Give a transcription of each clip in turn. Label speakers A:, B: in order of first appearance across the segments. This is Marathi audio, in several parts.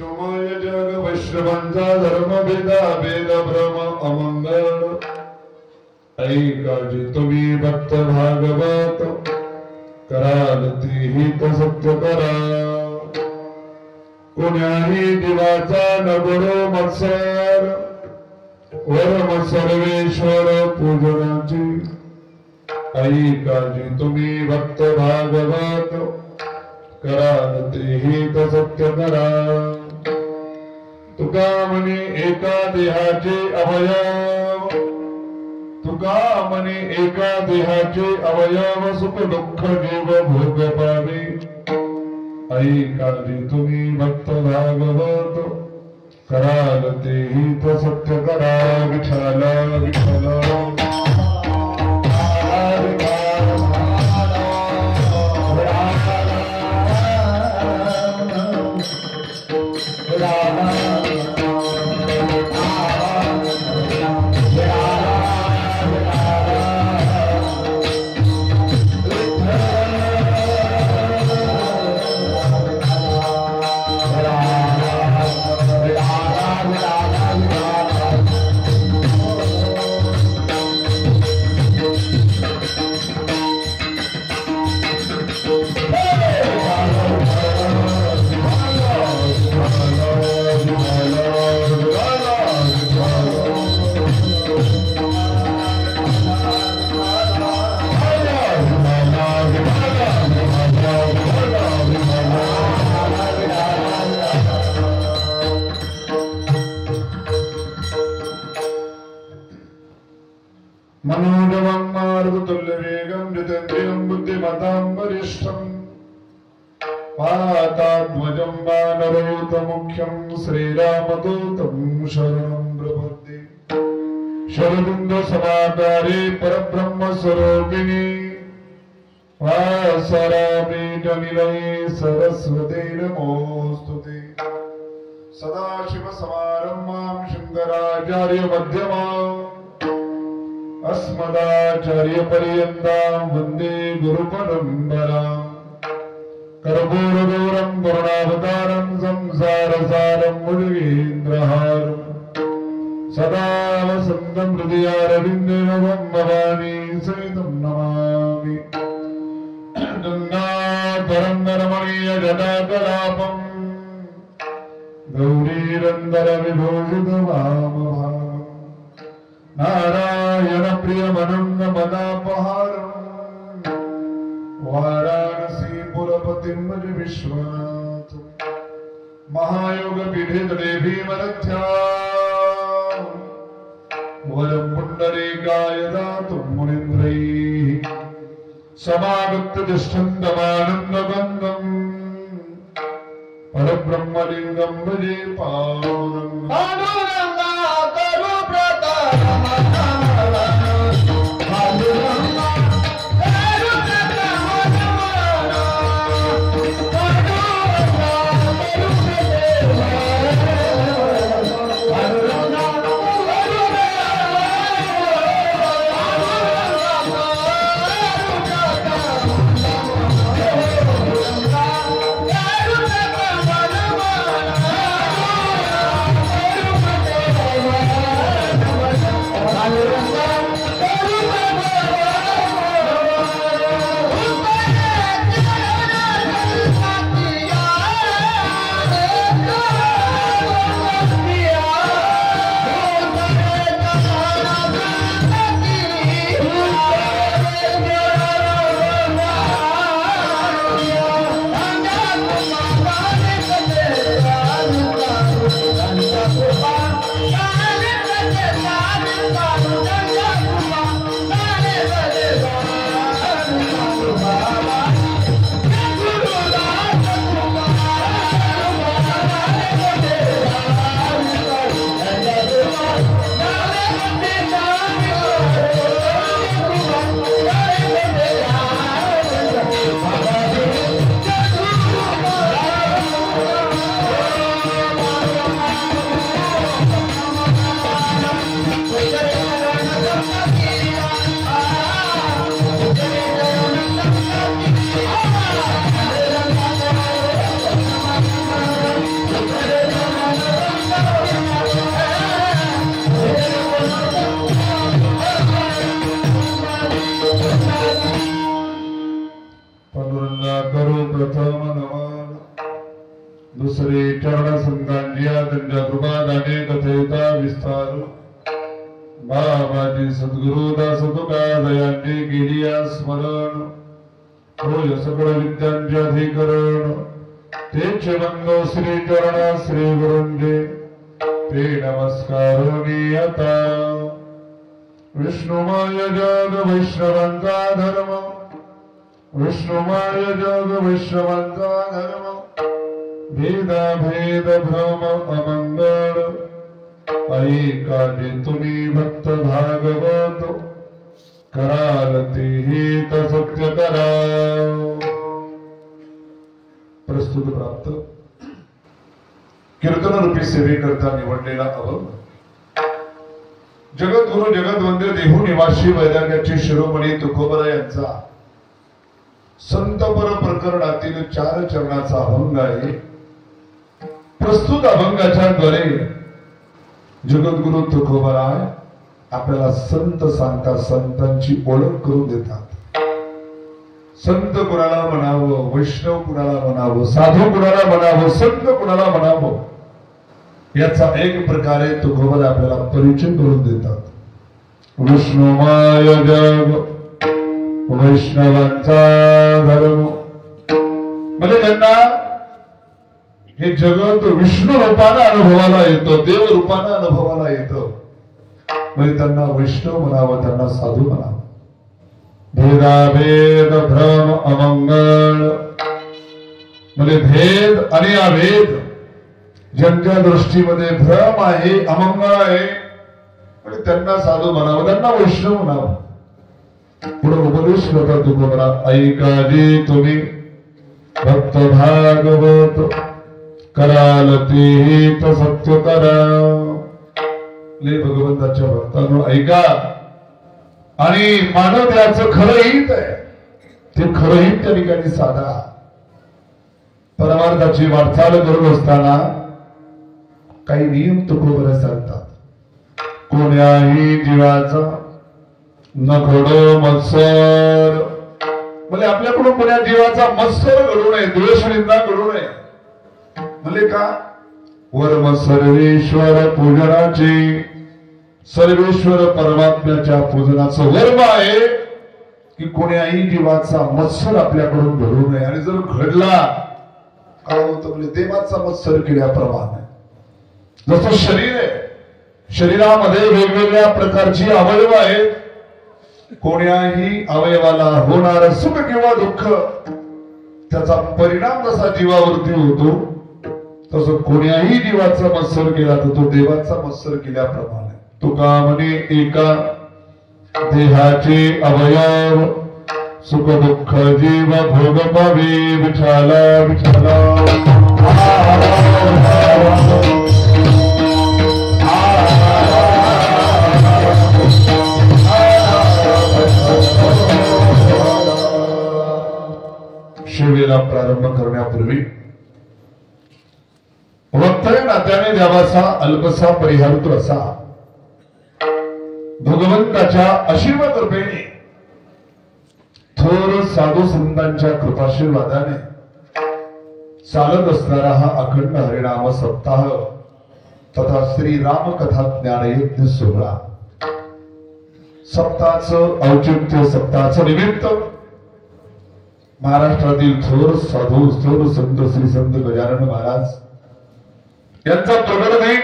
A: वैष्णवय जग वैष्णवांचा धर्म भेदा भेद भ्रम अमंगल ऐकाजी तुम्ही भक्त भागवत कराल ते हित सत्य करा कोण्याही देवाचा नगरो मत्सर वरम सर्वेश्वर पूजनाची ऐकाजी तुम्ही भक्त भागवत कराल ते हित सत्य करा तुका म्हणे एका देहाचे अवयव तुका म्हणे एका देहाचे अवयव सुख दुःख जीव भोग पावे ऐकाजी तुम्ही भक्त भागवत कराल ते हित सत्य करा विठ्ठल विठ्ठल मनोजवं मारुतुल्यवेगं जितेन्द्रियं बुद्धिमतां वरिष्ठं पातात्मजं वानरयूतमुख्यं श्रीरामदूतं शरणं प्रपद्ये शरदुन्दसमाकारे परब्रह्मस्वरूपिणी वासरापीठनिलये सरस्वती नमोऽस्तुते सदाशिवसमारम्भां शङ्कराचार्यमध्यमाम् अस्मदाचार्य पर्यन्तां वन्दे गुरुपरम्पराम् कर्पूरगौरं करुणावतारं संसारसारं मुनिगेन्द्रहारं सदा वसन्तं हृदयारविन्देन भवानी सहितं नमामि गङ्गाधरन्दरमणीयजटाकलापम् गौरीरन्दरविभूषितवामभागम् नारायण प्रियमनन्दमदापहारम् वाराणसीपुरपतिं भज विश्वनाथम् महायोगपीठे भीमरथ्याम् वरं पुण्डरीकाय दातुं मुनीन्द्रैः समागत्य तिष्ठन्तमानन्दगन्धम् परब्रह्मलिङ्गं भजे पावनम्
B: Thank you.
A: दुसरे चरण संतांच्या त्यांच्या कृपादाने कथेचा विस्तार बाबाजी सद्गुरु दास तुकारायांनी केली स्मरण होय सकळ विद्यांचे अधिकरण तेच बंधो श्री चरण श्री गुरुंजे ते नमस्कार मी आता विष्णुमय जग वैष्णवांचा धर्म विष्णुमय जग वैष्णवांचा धर्म भेदा भेद भ्रम अमंगळ ऐका जे तुम्ही भक्त भागवत कराल ते हित सत्य करा प्रस्तुत प्राप्त कीर्तन रूपी सेवेकरता निवडलेला अभंग जगद्गुरु जगद्वंद्य देहू निवासी वैराग्याचे शिरोमणी तुकोबरा यांचा संतपर प्रकरणातील 4 चरणाचा अभंग आहे। प्रस्तुत अभंगाच्या द्वारे जगद्गुरु तुकोबराय आपल्याला संत सांगतात, संतांची ओळख करून देतात। संत कुणाला म्हणावं, वैष्णव कुणाला म्हणावं, साधू कुणाला म्हणावं, संत कुणाला म्हणावं, याचा एक प्रकारे तुकोबर आपल्याला परिचय करून देतात। विष्णुमय जग वैष्णवांचा धर्म म्हणजे त्यांना हे जगत विष्णू रूपाने अनुभवाला येतं, देव रूपाने अनुभवाला येतं, म्हणजे त्यांना वैष्णव म्हणावं, त्यांना साधू म्हणावं। भेदाभेद भ्रम अमंगळ म्हणजे भेद आणि अभेद ज्यांच्या दृष्टीमध्ये भ्रम आहे, अमंगळ आहे, म्हणजे त्यांना साधू म्हणावं, त्यांना वैष्णव म्हणावं। पुढे उपदेश करतात तुकोबरा, ऐका जे तुम्ही भक्त भागवत कराल ते हित सत्य करा। ले भगवंताच्या भक्तांनो ऐका आणि मानव त्याचं खरं हित आहे, ते खरं हित त्या ठिकाणी साधा। परमार्थाची वाटचाल करत असताना काही नियम तुकोबरा सांगतात। कोण्याही जीवाचा नखडो मत्सर म्हणजे आपल्याकडून कोण्या जीवाचा मत्सर घडू नये, द्वेष निंदा घडू नये। म्हणजे का वर्म सर्वेश्वर पूजनाचे, सर्वेश्वर परमात्म्याच्या पूजनाचं वर्म आहे की कोण्याही जीवाचा मत्सर आपल्याकडून घडू नये। आणि जर घडला काय होतं म्हणजे देवाचा मत्सर केल्याप्रमाणे जसं शरीर आहे, शरीरामध्ये वेगवेगळ्या प्रकारची अवयव आहेत, कोण्याही अवयवाला होणारं सुख किंवा दुःख त्याचा परिणाम जसा जीवावरती होतो तसं कोण्याही जीवाचा मत्सर केला तर तो देवाचा मत्सर केल्याप्रमाणे। तुका म्हणे एका देहाचे अवयव सुख दुःख जीव भोग पावे विठाला विठाला। सेवेला प्रारंभ करण्यापूर्वी वक्तव्य नात्याने द्यावासा अल्पसा परिहारतो असा भगवंताच्या आशीर्वाद कृपेने थोर साधू संतांच्या कृपाशीर्वादाने चालत असणारा हा अखंड हरिनाम सप्ताह तथा श्री राम कथा ज्ञानयज्ञ सोहळा, सप्ताहाचं औचित्य, सप्ताहाचं निमित्त महाराष्ट्रातील थोर साधू थोर संत श्री संत गजानन महाराज यांचा प्रगट दिन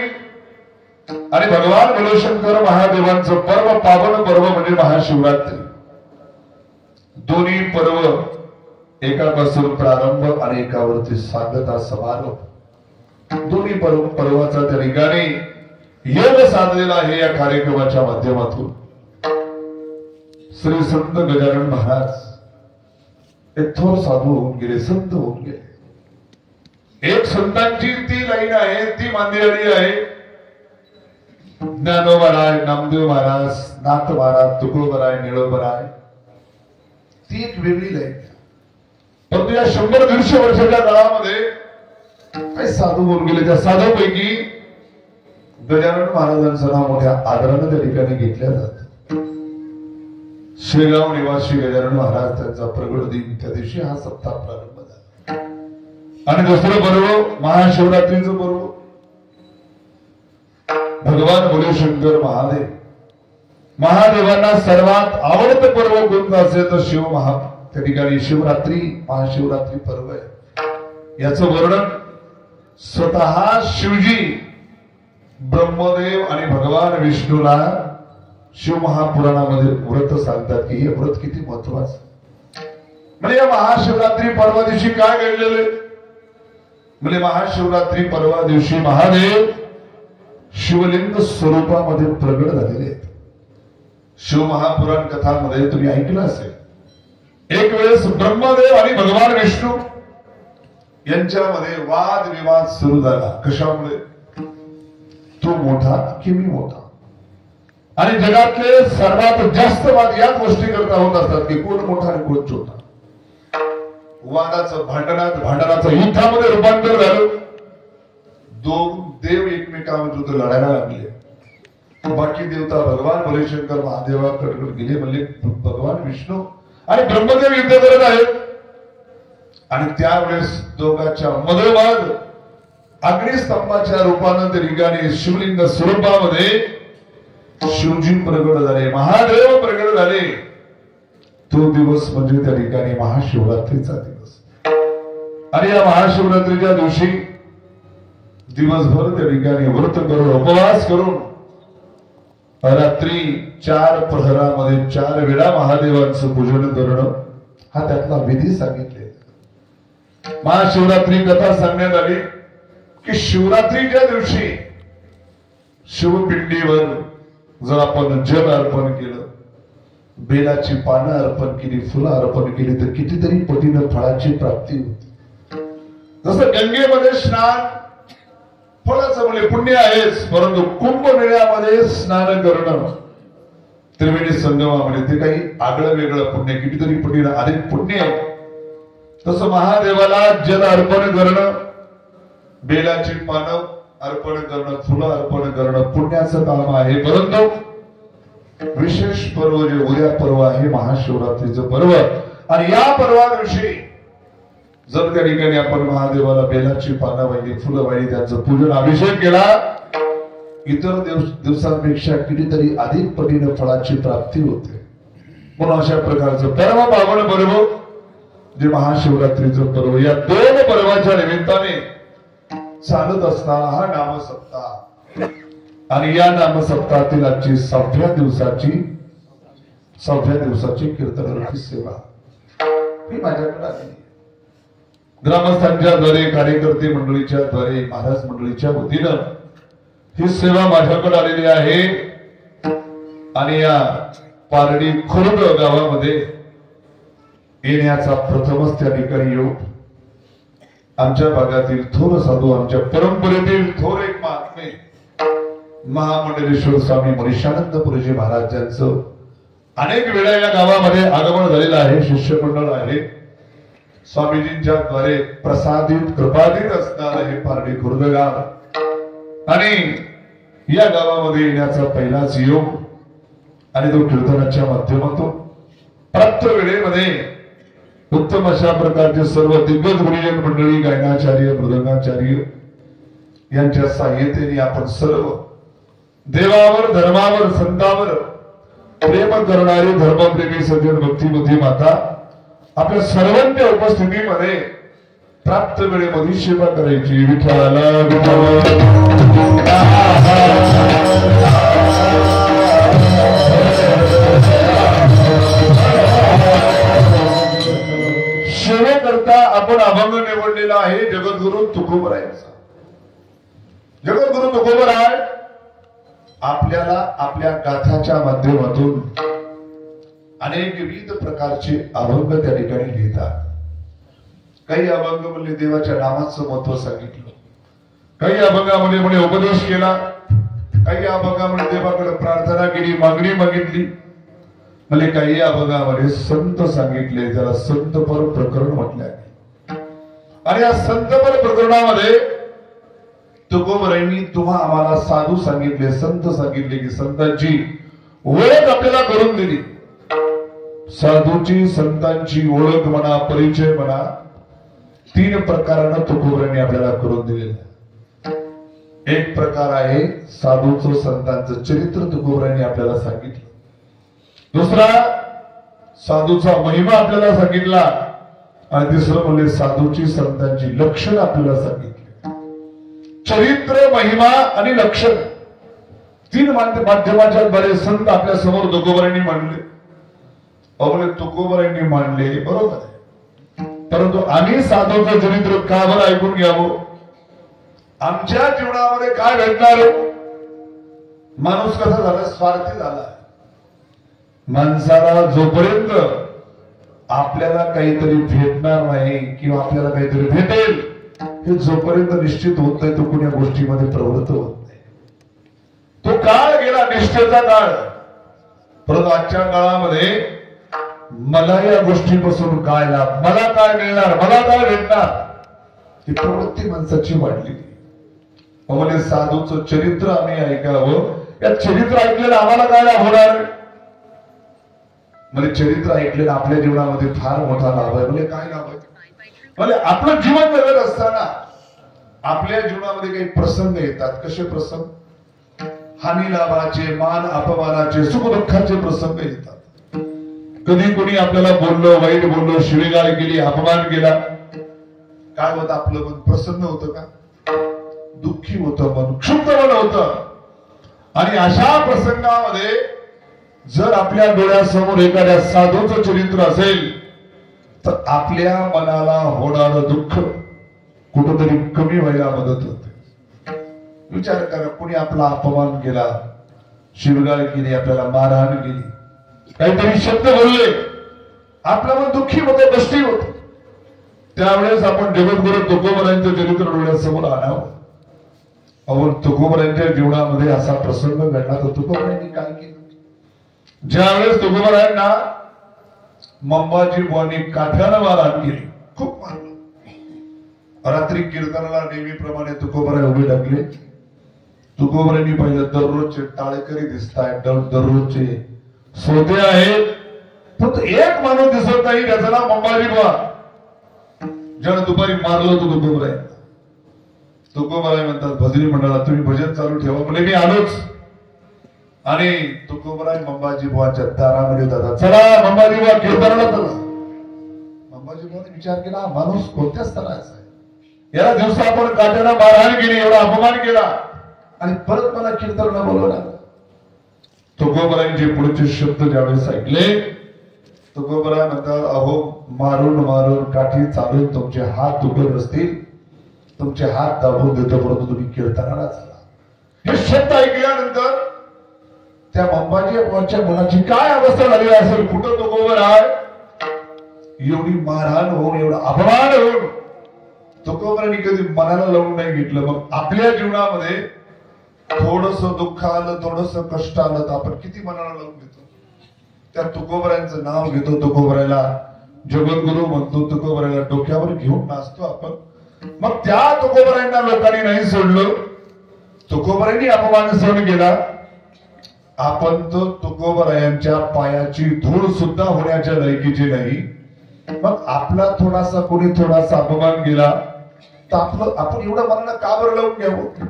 A: आणि भगवान भोलेशंकर महादेवांचं पर्व, पावन पर्व म्हणजे महाशिवरात्री। दोन्ही पर्व एकापासून प्रारंभ आणि एकावरती सांगता समारोप, दोन्ही पर्वाचा त्या ठिकाणी योग साधलेला आहे। या कार्यक्रमाच्या माध्यमातून श्री संत गजानन महाराज एक थोर साधू होऊन गेले, संत होऊन गेले। एक संतांची ती लाईन आहे, ती मांदियाळी आहे। ज्ञानोबराय, नामदेव महाराज, नाथ महाराज, तुकोबराय, निळोबराय, ती एक वेगळी लाईन। परंतु या 100-150 वर्षाच्या काळामध्ये काही साधू होऊन गेले। त्या साधूपैकी गजानन महाराजांचं नाव मोठ्या आदराने त्या ठिकाणी घेतल्या जातं। शेगाव निवासी गजानन महाराज त्यांचा प्रगट दिन त्या दिवशी हा सप्ताह प्रारंभ झाला। आणि दुसरं पर्व महाशिवरात्रीचं पर्व. भगवान भोलेशंकर महादेव महादेवांना सर्वात आवडतं पर्व कोणतं असेल तर शिव महा त्या ठिकाणी शिवरात्री महाशिवरात्री पर्व आहे. याचं वर्णन स्वतः शिवजी ब्रह्मदेव आणि भगवान विष्णूला शिव महापुराणामध्ये व्रत सांगतात की हे व्रत किती महत्वाचं. म्हणजे या महाशिवरात्री पर्वा दिवशी काय घडलेले म्हणजे महाशिवरात्री पर्वा दिवशी महादेव शिवलिंग स्वरूपामध्ये प्रगट झालेले आहेत. शिव महापुराण कथांमध्ये तुम्ही ऐकलं असेल एक वेळेस ब्रह्मदेव आणि भगवान विष्णू यांच्यामध्ये वाद विवाद सुरू झाला. कशामुळे तू मोठा की मी मोठा. आणि जगातले सर्वात जास्त वाद या गोष्टी करता होत असतात की कोण मोठा आणि कोण छोटा. वादाचं भांडणाचं युद्धामध्ये रूपांतर झालं. दोन देव एकमेकांविरुद्ध लढायला लागले. बाकी देवता भगवान भोलेशंकर महादेवाकडे गेले म्हणले भगवान विष्णू आणि ब्रह्मदेव युद्ध करत आहेत. आणि त्यावेळेस दोघांच्या मधोमध अग्निस्तंभाच्या रूपानं त्या ठिकाणी शिवलिंग स्वरूपामध्ये शिवजी प्रगट झाले महादेव प्रगट झाले. तो दिवस म्हणजे त्या ठिकाणी महाशिवरात्रीचा दिवस. आणि या महाशिवरात्रीच्या दिवशी दिवसभर त्या ठिकाणी व्रत करून उपवास करून रात्री 4 प्रहरामध्ये 4 वेळा महादेवांचं पूजन करणं हा त्यातला विधी सांगितले. महाशिवरात्री कथा सांगण्यात आली की शिवरात्रीच्या दिवशी शिवपिंडीवर जर आपण जल अर्पण केलं बेलाची पानं अर्पण केली फुलं अर्पण केली तर कितीतरी पटीनं फळाची प्राप्ती होती. जसं गंगेमध्ये स्नान फळाचं म्हणजे पुण्य आहेच परंतु कुंभमेळ्यामध्ये स्नान करणं त्रिवेणी संगमामध्ये ते काही आगळं वेगळं पुण्य कितीतरी पटीनं अधिक पुण्य आहे. तसं महादेवाला जल अर्पण करणं बेलाची पानं अर्पण करणं फुलं अर्पण करणं पुण्याचं काम आहे. परंतु विशेष पर्व जे उद्या पर्व आहे महाशिवरात्रीचं पर्व आणि या पर्वा दिवशी जर त्या ठिकाणी आपण महादेवाला बेलाची पानं वाहिली फुलं वाहिली त्यांचं पूजन अभिषेक केला इतर दिवसांपेक्षा कितीतरी अधिक पटीनं फळाची प्राप्ती होते. म्हणून अशा प्रकारचं परम पावन पर्व जे महाशिवरात्रीचं पर्व या दोन पर्वाच्या निमित्ताने चालत असताना हा नामसप्ताह आणि या नामसप्ताहातील आजची 6व्या दिवसाची कीर्तनाची सेवा ही माझ्याकडे आली. ग्रामस्थांच्या द्वारे कार्यकर्ते मंडळीच्या द्वारे महाराज मंडळीच्या वतीनं ही सेवा माझ्याकडे आलेली आहे. आणि या पारडी खुर्द गावामध्ये येण्याचा प्रथमच त्या ठिकाणी योग आमच्या भागातील थोर साधू आमच्या परंपरेतील थोर एक महात्मे महामंडलेश्वर स्वामी मनीषानंदपुरीजी महाराजांचं अनेक वेळा या गावामध्ये आगमन झालेलं आहे. शिष्यमंडळ आहे. स्वामीजींच्या द्वारे प्रसादित कृपादित असणारं हे पारडी खुर्द गाव आणि या गावामध्ये येण्याचा पहिलाच योग आणि तो कीर्तनाच्या माध्यमातून प्राप्त वेळेमध्ये उत्तम अशा प्रकारचे सर्व दिग्गज गुरुजन मंडळी गायनाचार्य मृदंगाचार्य यांच्या सहाय्यतेने आपण सर्व देवावर धर्मावर संतावर प्रेम करणारे धर्मप्रेमी सज्जन भक्तिमती माता आपल्या सर्वांच्या उपस्थितीमध्ये प्राप्त वेळेमध्ये सेवा करायची. विठ्ठलाला सेवेकरता आपण अभंग निवडलेला आहे जगद्गुरु तुकोबरायांचा. जगद्गुरु तुकोबराय आपल्याला आपल्या गाथाच्या माध्यमातून अनेक विविध प्रकारचे अभंग त्या ठिकाणी लिहितात. काही अभंग म्हणजे देवाच्या नामाचं महत्व सांगितलं. काही अभंगामध्ये म्हणे उपदेश केला. काही अभंगामध्ये देवाकडे प्रार्थना केली मागणी मागितली. म्हणजे काही अभंगामध्ये संत सांगितले ज्याला संतपर प्रकरण म्हटले. आणि या संतपर प्रकरणामध्ये तुकोबरायांनी तुम्हा आम्हाला साधू सांगितले संत सांगितले की संतांची ओळख आपल्याला करून दिली. साधूची संतांची ओळख म्हणा परिचय म्हणा तीन प्रकारानं तुकोबरांनी आपल्याला करून दिलेलं. एक प्रकार आहे साधूचं संतांचं चरित्र तुकोबरांनी आपल्याला सांगितलं. दुसरा साधूचा महिमा आपल्याला सांगितला आणि तिसरं म्हणजे साधूची संतांची लक्षणं आपल्याला सांगितली. चरित्र, महिमा आणि लक्षण तीन माध्यमाच्या बरेच संत आपल्या समोर तुकोबरांनी मांडले. अवले तुकोबरांनी मांडले बरोबर आहे, परंतु आम्ही साधूचं चरित्र का बरं ऐकून घ्यावं? आमच्या जीवनामध्ये काय घडणार? माणूस कसा झाला? स्वार्थी झाला. माणसाला जोपर्यंत आपल्याला काहीतरी भेटणार नाही किंवा आपल्याला काहीतरी भेटेल हे जोपर्यंत निश्चित होत नाही तो कोण्या गोष्टीमध्ये प्रवृत्त होत नाही. तो काळ गेला, निष्ठेचा काळ. परंतु आजच्या काळामध्ये मला या गोष्टीपासून काय लाभ, मला काय मिळणार, मला काय भेटणार, ही प्रवृत्ती माणसाची वाढली. म्हणजे साधूचं चरित्र आम्ही ऐकावं. या चरित्र ऐकलेलं आम्हाला काय लाभ होणार? म्हणजे चरित्र ऐकलेलं आपल्या जीवनामध्ये फार मोठा लाभ आहे. म्हणजे काय लाभ आहे? म्हणजे आपलं जीवन जगत असताना आपल्या जीवनामध्ये काही प्रसंग येतात. कसे प्रसंग? हानी लाभाचे, मान अपमानाचे, सुख दुःखाचे प्रसंग येतात. कधी कोणी आपल्याला बोललं, वाईट बोललं, शिवीगाळ केली, अपमान केला, काय होतं? आपलं मन प्रसन्न होतं का? दुःखी होतं मन, क्षुब्ध मन होतं. आणि अशा प्रसंगामध्ये जर आपल्या डोळ्यासमोर एखाद्या साधूचं चरित्र असेल तर आपल्या मनाला होणारं दुःख कुठंतरी कमी व्हायला मदत होते. विचार करा, कोणी आपला अपमान केला, शिवगाळ केली, आपल्याला मारहाण केली, काहीतरी शब्द बोलले, आपलं मन दुःखी होतं, कष्टी होत. त्यावेळेस आपण जगद्गुरु तुकोबरांचं चरित्र डोळ्यासमोर आणावं. अहो, तुकोबरांच्या जीवनामध्ये असा प्रसंग घडला तर तुकोबरांनी काय केलं? ज्यावेळेस तुकोबरांना मंबाजी बुवांनी काठ्यानं मारहाण केली, खूप मारलं. रात्री कीर्तनाला नेहमीप्रमाणे तुकोबराय उभे लागले. तुकोबरांनी पाहिलं दररोजचे टाळेकरी दिसतायत, दररोजचे सोते आहेत, फक्त एक माणूस दिसत नाही, त्याचं नाव मंबाजी बुवा. ज्यानं दुपारी मारलं होतं तुकोबराय. तुकोबराय म्हणतात भजनी मंडळात तुम्ही भजन चालू ठेवा, म्हणजे मी आलोच. आणि तुकोबराय मंबाजी बुवाच्या दारामध्ये जातात. चला मंबाजी बुवा कीर्तनाला चला. मंबाजी बुवाने विचार केला, माणूस कोणत्या स्तराचा आहे? याला दिवसा आपण काट्याला मारहाण केली, एवढा अपमान केला आणि परत मला कीर्तनाला बोलवला. तुकोबरायांचे पुढचे शब्द ज्यावेळेस ऐकले, तुकोबराय म्हणतात, अहो मारून मारून काठी चालून तुमचे हात दुखत असतील, तुमचे हात दाबून देतो, परंतु तुम्ही कीर्तनाला चला. हे शब्द ऐकल्यानंतर त्या मंबाजी बुवांच्या मनाची काय अवस्था झाली असेल? कुठं तुकोबराय एवढी मारहाण होऊन, एवढा अपमान होऊन तुकोबरायांनी कधी मनाला लावून नाही घेतलं. मग आपल्या जीवनामध्ये थोडस दुःख आलं, थोडस कष्ट आलं तर आपण किती मनाला लावून घेतो? त्या तुकोबरायांचं नाव घेतो, तुकोबरायला जगद्गुरु म्हणतो, तुकोबरायला डोक्यावर घेऊन नाचतो आपण. मग त्या तुकोबरायांना लोकांनी नाही सोडलं, तुकोबरायांनी अपमान सहन केला. आपण तर तुकोबरायांच्या पायाची धूळ सुद्धा होण्याच्या लायकीची नाही. मग आपला थोडासा कोणी थोडासा अपमान केला तर आपण एवढं मनाला का बरं लावून घ्यावं?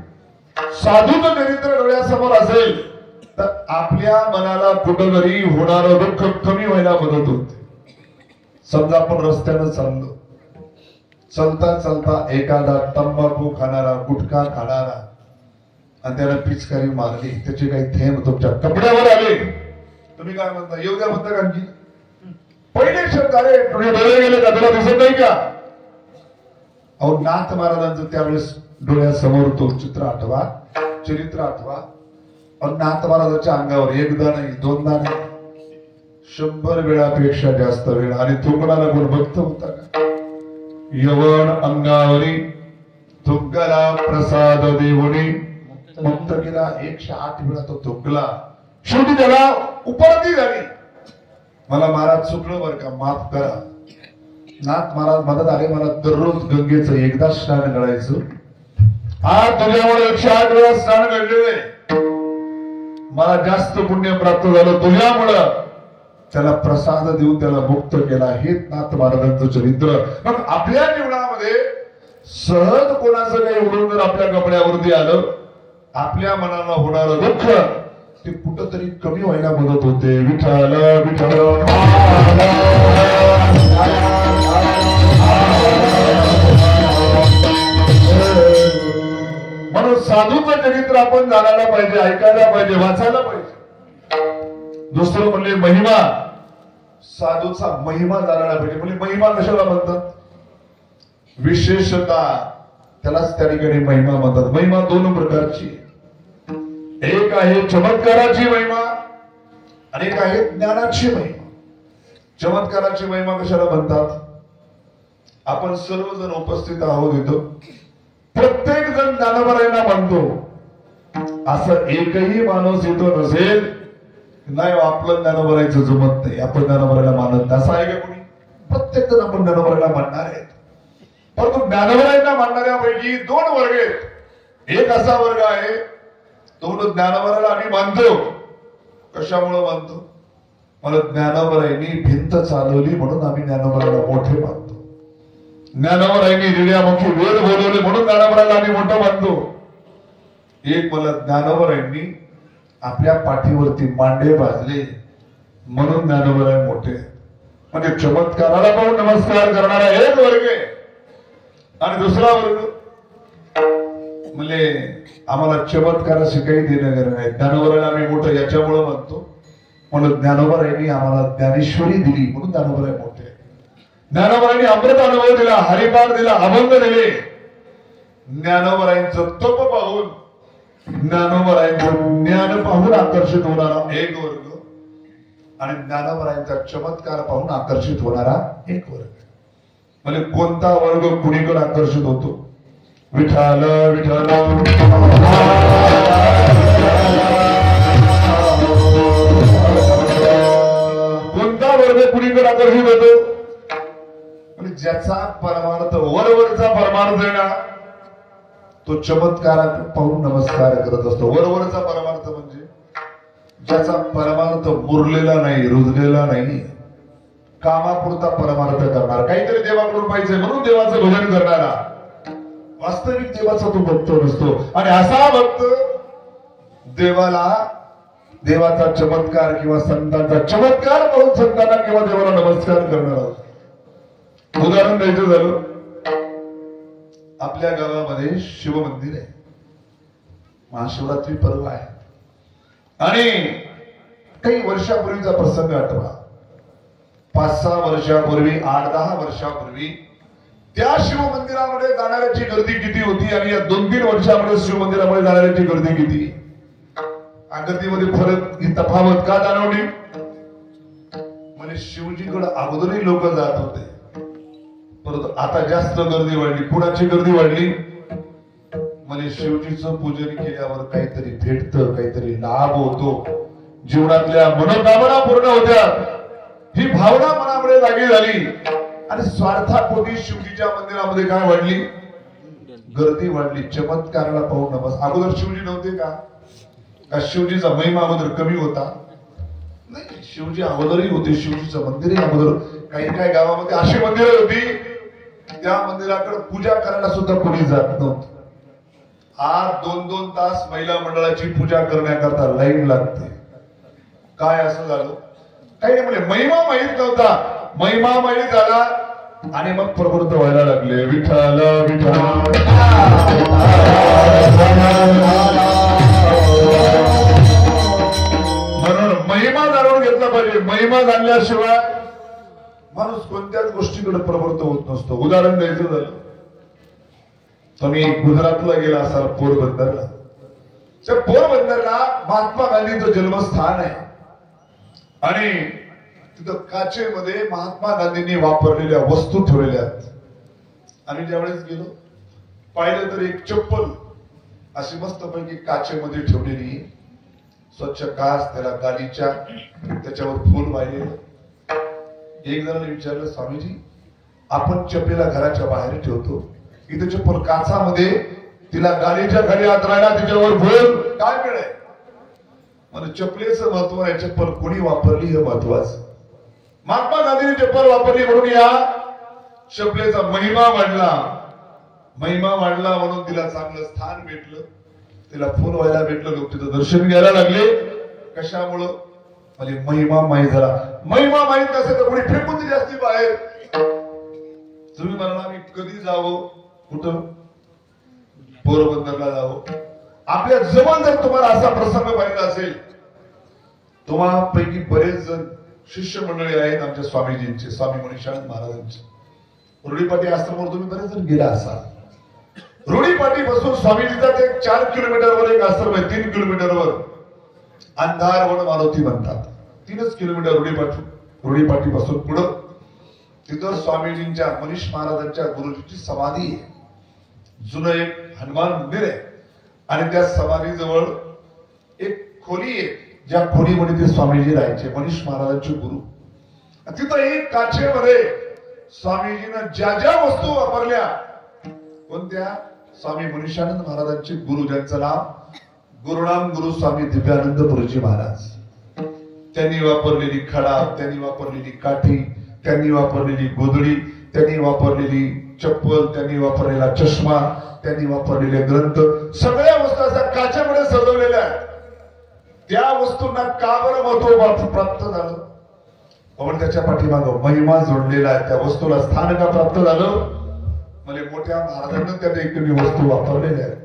A: साधूचं चरित्र डोळ्यासमोर असेल तर आपल्या मनाला कुठंतरी होणारं दुःख कमी व्हायला मदत होते. समजा आपण रस्त्यानं चाललो, चलता चलता एखादा तंबाखू खाणारा, गुटखा खाणारा आणि त्याला पिचकारी मारली, त्याचे काही थेंब तुमच्या कपड्यावर आले, तुम्ही काय म्हणता? येऊ द्या म्हणता का? आणखी पहिले शब्द आले, तुझे डोळे गेले का? तुला दिसत नाही का? अहो, नाथ महाराजांचं त्यावेळेस डोळ्यासमोर तो चित्र आठवा, चरित्र आठवा. नाथ महाराजांच्या अंगावर एकदा नाही, दोनदा नाही, 100 वेळापेक्षा जास्त वेळ. आणि तो कोणाला गुणभक्त होता का? यवन अंगावरी तुगला प्रसाद देवणी मुक्त केला. 108 वेळा तो तुगला. शेवटी त्याला उपरती झाली, मला महाराज चुकलं बरं का, माफ करा. नाथ महाराज मदत आले, मला दररोज गंगेचं एकदा स्नान करायचं. आज तुझ्यामुळे 108 वेळा स्नान घडलेले, मला जास्त पुण्य प्राप्त झालं तुझ्यामुळं. त्याला प्रसाद देऊन त्याला मुक्त केला. हे नाथ महाराजांचं चरित्र. मग आपल्या जीवनामध्ये काळामध्ये सहज कोणाचं काही उडून जर आपल्या कपड्यावरती आलं, आपल्या मनाला होणारं दुःख ते कुठंतरी कमी व्हायला मदत होते. विठ्ठल विठ्ठल म्हणून साधूचं चरित्र आपण जाणायला पाहिजे, ऐकायला पाहिजे, वाचायला पाहिजे. दुसरं म्हणजे महिमा, साधूचा महिमा जाणायला पाहिजे. म्हणजे महिमा कशाला म्हणतात? विशेषता, त्यालाच त्या ठिकाणी महिमा म्हणतात. महिमा दोन प्रकारची, एक आहे चमत्काराची महिमा आणि एक आहे ज्ञानाची महिमा. चमत्काराची महिमा कशाला म्हणतात? आपण सर्वजण उपस्थित आहोत इथं, प्रत्येक जण ज्ञानोबरायांना म्हणतो, असं एकही माणूस इथं नसेल नाही आपलं ज्ञानोबरायचं जमत नाही, आपण ज्ञानोबरायला मानत नाही, असं आहे का कोणी? प्रत्येक जण आपण ज्ञानोबरायला मानणार आहेत. परंतु ज्ञानोबरायांना मानणाऱ्यापैकी दोन वर्ग आहेत. एक असा वर्ग आहे तो ज्ञानोबरायला आम्ही मानतो. कशामुळे मानतो? मला ज्ञानोबरायांनी भिंत चालवली म्हणून आम्ही ज्ञानोबरायला मोठे मानतो. ज्ञानोबरायांनी दिड्यामुखी वेद बोलवले म्हणून ज्ञानोबरायला आम्ही मोठं मानतो. एक मला ज्ञानोबरायांनी आपल्या पाठीवरती मांडे भाजले म्हणून ज्ञानोबराय मोठे. म्हणजे चमत्काराला पाहून नमस्कार करणारा एक वर्ग आहे आणि दुसरा वर्ग म्हणजे आम्हाला चमत्काराशी काही देणं घेणं नाही, ज्ञानोबरायला आम्ही मोठं याच्यामुळे म्हणतो. म्हणून ज्ञानोबरायांनी आम्हाला ज्ञानेश्वरी दिली म्हणून ज्ञानोबराय मोठे. ज्ञानोबरायांनी अमृत अनुभव दिला, हरिपाठ दिला, अभंग दिले. ज्ञानोबरायांचं तप पाहून, ज्ञानोबरायांचं ज्ञान पाहून आकर्षित होणारा एक वर्ग आणि ज्ञानोबरायांचा चमत्कार पाहून आकर्षित होणारा एक वर्ग. म्हणजे कोणता वर्ग कुणीकडे आकर्षित होतो? विठ्ठल विठ्ठल कोणता वर्ग कुणीकडे आकर्षित होतो? म्हणजे ज्याचा परमार्थ वरवरचा परमार्थ आहे ना, तो चमत्कार पाहून नमस्कार करत असतो. वरवरचा परमार्थ म्हणजे ज्याचा परमार्थ मुरलेला नाही, रुजलेला नाही, कामापुरता परमार्थ करणार, काहीतरी देवाकडून पाहिजे म्हणून देवाचं भजन करणारा, वास्तविक देवाचा तो भक्त नसतो. आणि असा भक्त देवाला, देवाचा चमत्कार किंवा संतांचा चमत्कार पाहून संतांना किंवा देवाला नमस्कार करणारा. उदाहरण द्यायचं झालं, आपल्या गावामध्ये शिव मंदिर आहे, महाशिवरात्री पर्व आहे आणि काही वर्षापूर्वीचा प्रसंग आठवा. 5-6 वर्षापूर्वी, 8-10 वर्षापूर्वी त्या शिव मंदिरामध्ये जाणाऱ्याची गर्दी किती होती आणि या 2-3 वर्षामध्ये शिव मंदिरामध्ये जाणाऱ्याची गर्दी किती? गर्दीमध्ये फरक, ही तफावत का जाणवली? म्हणजे शिवजीकडे अगोदरही लोक जात होते, परंतु आता जास्त गर्दी वाढली. कुणाची गर्दी वाढली? म्हणजे शिवजीचं पूजन केल्यावर काहीतरी भेटतं, काहीतरी लाभ होतो, जीवनातल्या मनोकामना पूर्ण होत्या, ही भावना मनामध्ये जागी झाली आणि स्वार्थापोटी शिवजीच्या मंदिरामध्ये काय वाढली? गर्दी वाढली. चमत्काराला पाहून नमस्कार. अगोदर शिवजी नव्हते का? शिवजीचा महिमा अगोदर कमी होता? नाही, शिवजी अगोदरही होते, शिवजीचं मंदिरही अगोदर. काही काही गावामध्ये अशी मंदिरं होती, त्या मंदिराकडे पूजा करायला सुद्धा कोणी जात नव्हतं. आज 2-2 तास महिला मंडळाची पूजा करण्याकरता लाईन लागते. काय असं झालं? काही नाही, म्हणजे महिमा माहीत नव्हता, महिमा माहीत झाला आणि मग प्रवृत्त व्हायला लागले. विठ्ठल विठ्ठल म्हणून महिमा जाणून घेतला पाहिजे. महिमा जाणल्याशिवाय माणूस कोणत्याच गोष्टीकडे प्रवृत्त होत नसतो. उदाहरण द्यायचं झालं, तुम्ही गुजरातला गेला असाल, पोरबंदरला. त्या पोरबंदरला महात्मा गांधींचं जन्मस्थान आहे आणि तिथं काचेमध्ये महात्मा गांधींनी वापरलेल्या वस्तू ठेवलेल्या आहेत. आम्ही ज्यावेळेस गेलो पाहिलं तर एक चप्पल अशी मस्तपैकी काचेमध्ये ठेवलेली, स्वच्छ काच, त्याला गालीच्या, त्याच्यावर फूल वाहिलेलं. एक जणांनी विचारलं, स्वामीजी आपण चपलीला घराच्या बाहेर ठेवतो, इथे चप्पल काचामध्ये, तिला गालीच्या खाली हात राहिला, तिच्यावर फूल, काय मिळेल? म्हणजे चपलेचं महत्व आहे, चप्पल कोणी वापरली हे महत्वाचं. महात्मा गांधींनी चप्पल वापरली म्हणून या शपलेचा महिमा वाढला, महिमा वाढला म्हणून तिला चांगलं स्थान भेटलं, तिला फुल व्हायला भेटलं, लोक तिचं दर्शन घ्यायला लागले. कशामुळं? म्हणजे महिमा माहीत झाला. महिमा माहीत नसेल तर कोणी फेकून दिली असती बाहेर. तुम्ही म्हणाला मी कधी जावं, कुठं? पोरबंदरला जावं. आपल्या जवळ जर तुम्हाला असा प्रसंग पाहिला असेल, तुम्हापैकी बरेच जण शिष्य मंडळी आहेत आमच्या स्वामीजींचे, स्वामी मनीषानंद महाराजांचे. रुढीपाटी आश्रमावर तुम्ही बरेच जण गेला असाल. रुढीपाटी पासून स्वामीजीचा ते 4 किलोमीटरवर एक आश्रम आहे, 3 किलोमीटरवर अंधारवड मारुती म्हणतात. 3च किलोमीटर रुढीपाटी पासून पुढं तिथं स्वामीजींच्या मनीष महाराजांच्या गुरुजीची समाधी आहे. जुनं एक हनुमान मंदिर आहे आणि त्या समाधीजवळ एक खोली आहे, ज्या खोलीमध्ये ते स्वामीजी राहायचे, मनीष महाराजांचे गुरु. तिथं एक काचेमध्ये स्वामीजीनं ज्या ज्या वस्तू वापरल्या, कोणत्या? स्वामी मनीषानंद महाराजांचे गुरु, ज्यांचं नाव गुरुनाम गुरु स्वामी दिव्यानंद गुरुजी महाराज. त्यांनी वापरलेली खडा, त्यांनी वापरलेली काठी, त्यांनी वापरलेली गोधडी, त्यांनी वापरलेली चप्पल, त्यांनी वापरलेला चष्मा, त्यांनी वापरलेले ग्रंथ, सगळ्या वस्तू अशा काचेमध्ये सजवलेल्या आहेत. त्या वस्तूंना का बरं महत्व प्राप्त झालं? पण त्याच्या पाठीमागं महिमा जोडलेला आहे. त्या वस्तूला स्थान का प्राप्त झालं? म्हणजे मोठ्या महाराजांना त्या देखील वस्तू वापरलेल्या आहेत.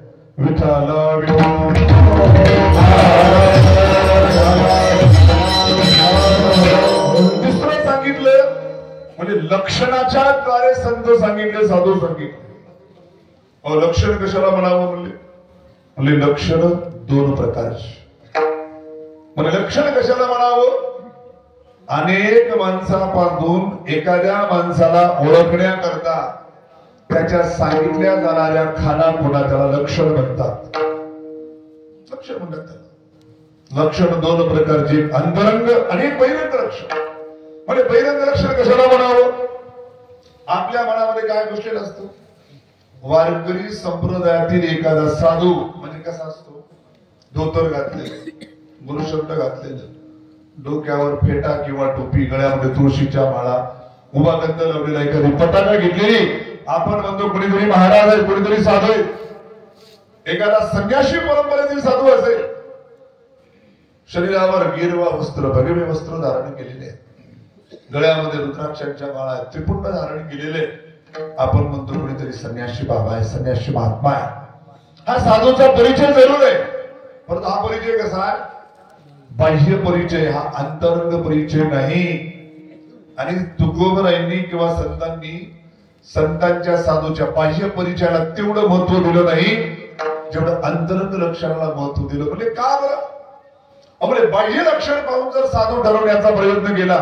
A: दुसरं सांगितलं म्हणजे लक्षणाच्या द्वारे संत सांगितले, साधू सांगितले. लक्षण कशाला म्हणावं म्हणजे लक्षण 2 प्रकारचे. म्हणजे लक्षण कशाला म्हणावं? अनेक माणसापासून एखाद्या माणसाला ओळखण्याकरता त्याच्या सांगितल्या जाणाऱ्या खाना खुणा त्याला लक्षण म्हणतात. लक्षण म्हणतात त्याला. लक्षण 2 प्रकारचे, अंतरंग आणि बहिरंग लक्षण. म्हणजे बहिरंग लक्षण कशाला म्हणावं? आपल्या मनामध्ये काय गोष्टी असतो? वारकरी संप्रदायातील एखादा साधू म्हणजे कसा असतो? धोतर घातलेलं, गुरुशब्द घातलेलं, डोक्यावर फेटा किंवा टोपी, गळ्यामध्ये तुळशीच्या माळा, उभा गंध लावलेला, एखादी पताका घेतलेली. आपण म्हणतो कोणीतरी महाराज आहे, कोणीतरी साधू आहे. एखादा संन्यासी परंपरेतील साधू असेल, शरीरावर गिरवा वस्त्र, भगवे वस्त्र धारण केलेले, गळ्यामध्ये रुद्राक्षांच्या माळा, त्रिपुंड धारण केलेले, आपण म्हणतो कोणीतरी संन्यासी बाबा आहे, संन्यासी महात्मा आहे. हा साधूचा परिचय जरूर आहे, परंतु हा परिचय कसा आहे? बाह्य परिचय, हा अंतरंग परिचय नाही. आणि तुकोबरायांनी किंवा संतांनी संतांच्या साधूच्या बाह्य परिचयाला तेवढं महत्व दिलं नाही जेवढं अंतरंग लक्षणाला महत्व दिलं. म्हणजे का बरं? म्हणजे बाह्य लक्षण पाहून जर साधू ठरवण्याचा प्रयत्न केला,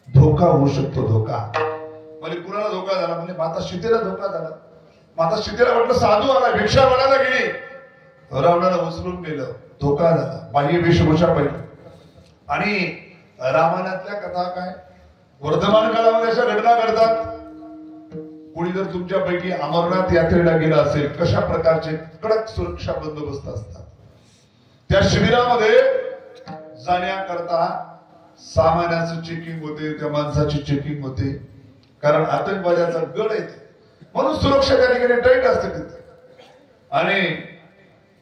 A: धोका होऊ शकतो. धोका म्हणजे कुणाला धोका झाला? म्हणजे माता सीतेला धोका झाला. माता सीतेला म्हटलं साधू आला, भिक्षा मागायला गेली, रावणाला उचलून गेलं, धोका झाला. बाह्य वेशभूषा पाहिजे. आणि रामायणातल्या कथा काय, वर्तमान काळामध्ये अशा घटना घडतात. कोणी जर तुमच्यापैकी अमरनाथ यात्रेला गेला असेल, कशा प्रकारचे कडक सुरक्षा बंदोबस्त असतात. त्या शिबिरामध्ये जाण्याकरता सामानाचं चेकिंग होते, त्या माणसाची चेकिंग होते, कारण आतंकवाद्याचा गड आहे म्हणून सुरक्षा त्या ठिकाणी टाईट असते तिथे. आणि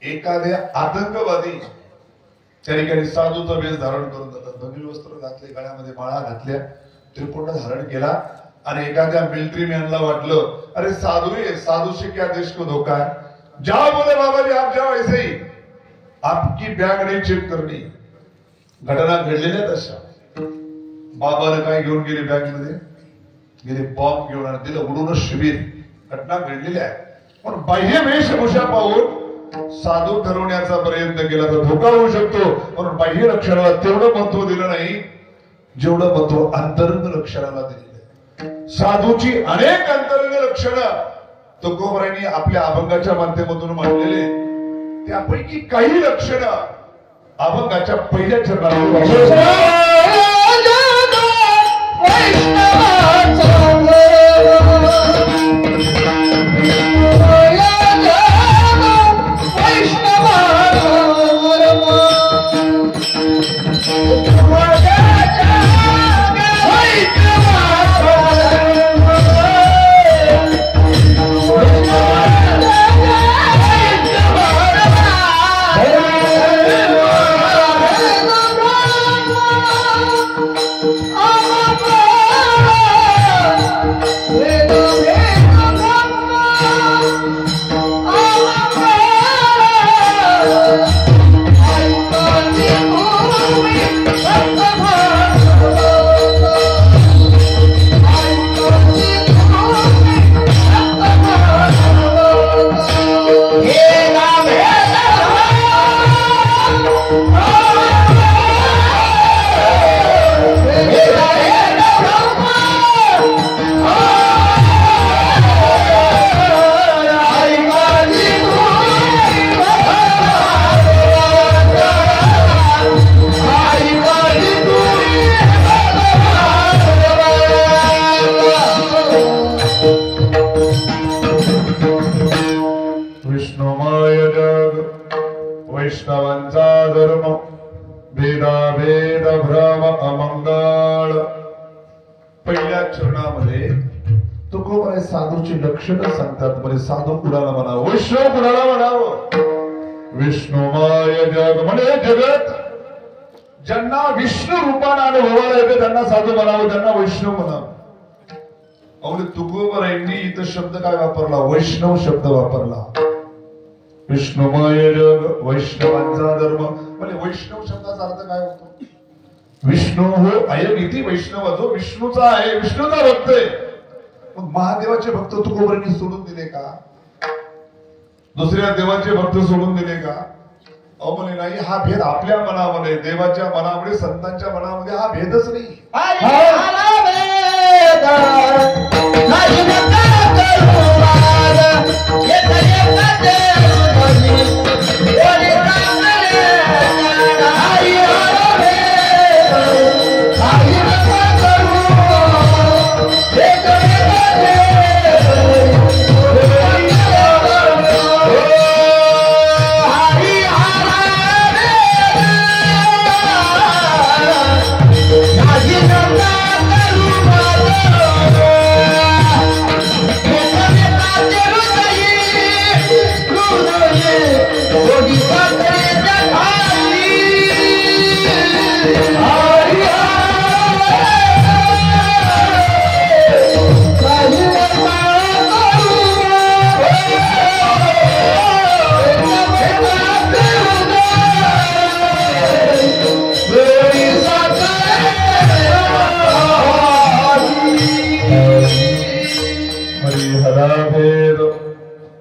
A: एखाद्या आतंकवादी त्या ठिकाणी साधूचा वेश धारण करून जातात, भगवी वस्त्र घातले, गळ्यामध्ये माळा घातल्या, त्रिपुंड धारण केला. आणि एखाद्या मिलिटरी मॅनला वाटलं अरे साधू है, साधू से क्या देश को धोखा है, जाओ बोले बाबा जी आप जाओ, ऐसे ही आपकी बॅग नाही चेक करणी. घटना घडलेल्या तशा. बाबाने काय घेऊन गेले बॅग मध्ये? गेले बॉम्ब घेऊन आणि दिलं उडूनच शिबिर. घटना घडलेल्या आहे. पण बाह्य वेशभूषा पाहून साधू ठरवण्याचा प्रयत्न केला तर धोका होऊ शकतो. म्हणून बाह्य लक्षणाला तेवढं महत्व दिलं नाही जेवढं महत्व अंतरंग लक्षणाला दिलेलं आहे. साधूची अनेक अंतरंग लक्षणं तुकोबरायांनी आपल्या अभंगाच्या माध्यमातून मांडलेले, त्यापैकी काही लक्षणं अभंगाच्या पहिल्या चरणात विष्णुमय जग वैष्णवांचा धर्म वेद भ्रम अमंगळ। पहिल्या चरणामध्ये तुकोबराय साधूची लक्षणं सांगतात। म्हणजे साधू कुणाला म्हणावं, वैष्णव कुणाला म्हणावं। विष्णुमय जग म्हणजे जगत ज्यांना विष्णू रूपाने अनुभवाला येते त्यांना साधू म्हणावं, त्यांना वैष्णव म्हणावं। अवले तुकोबरायांनी इथं शब्द काय वापरला, वैष्णव शब्द वापरला। विष्णुमय जग वैष्णवांचा धर्म म्हणजे वैष्णव शब्दाचा अर्थ काय होतो, विष्णू हो अयम इति वैष्णव, जो विष्णूचा आहे, विष्णूचा भक्त आहे। मग महादेवाचे भक्त तुकोबरायांनी सोडून दिले का, दुसऱ्या देवाचे भक्त सोडून दिले का? अहो म्हणे नाही, हा भेद आपल्या मनामध्ये, देवाच्या मनामध्ये, संतांच्या मनामध्ये हा भेदच नाही।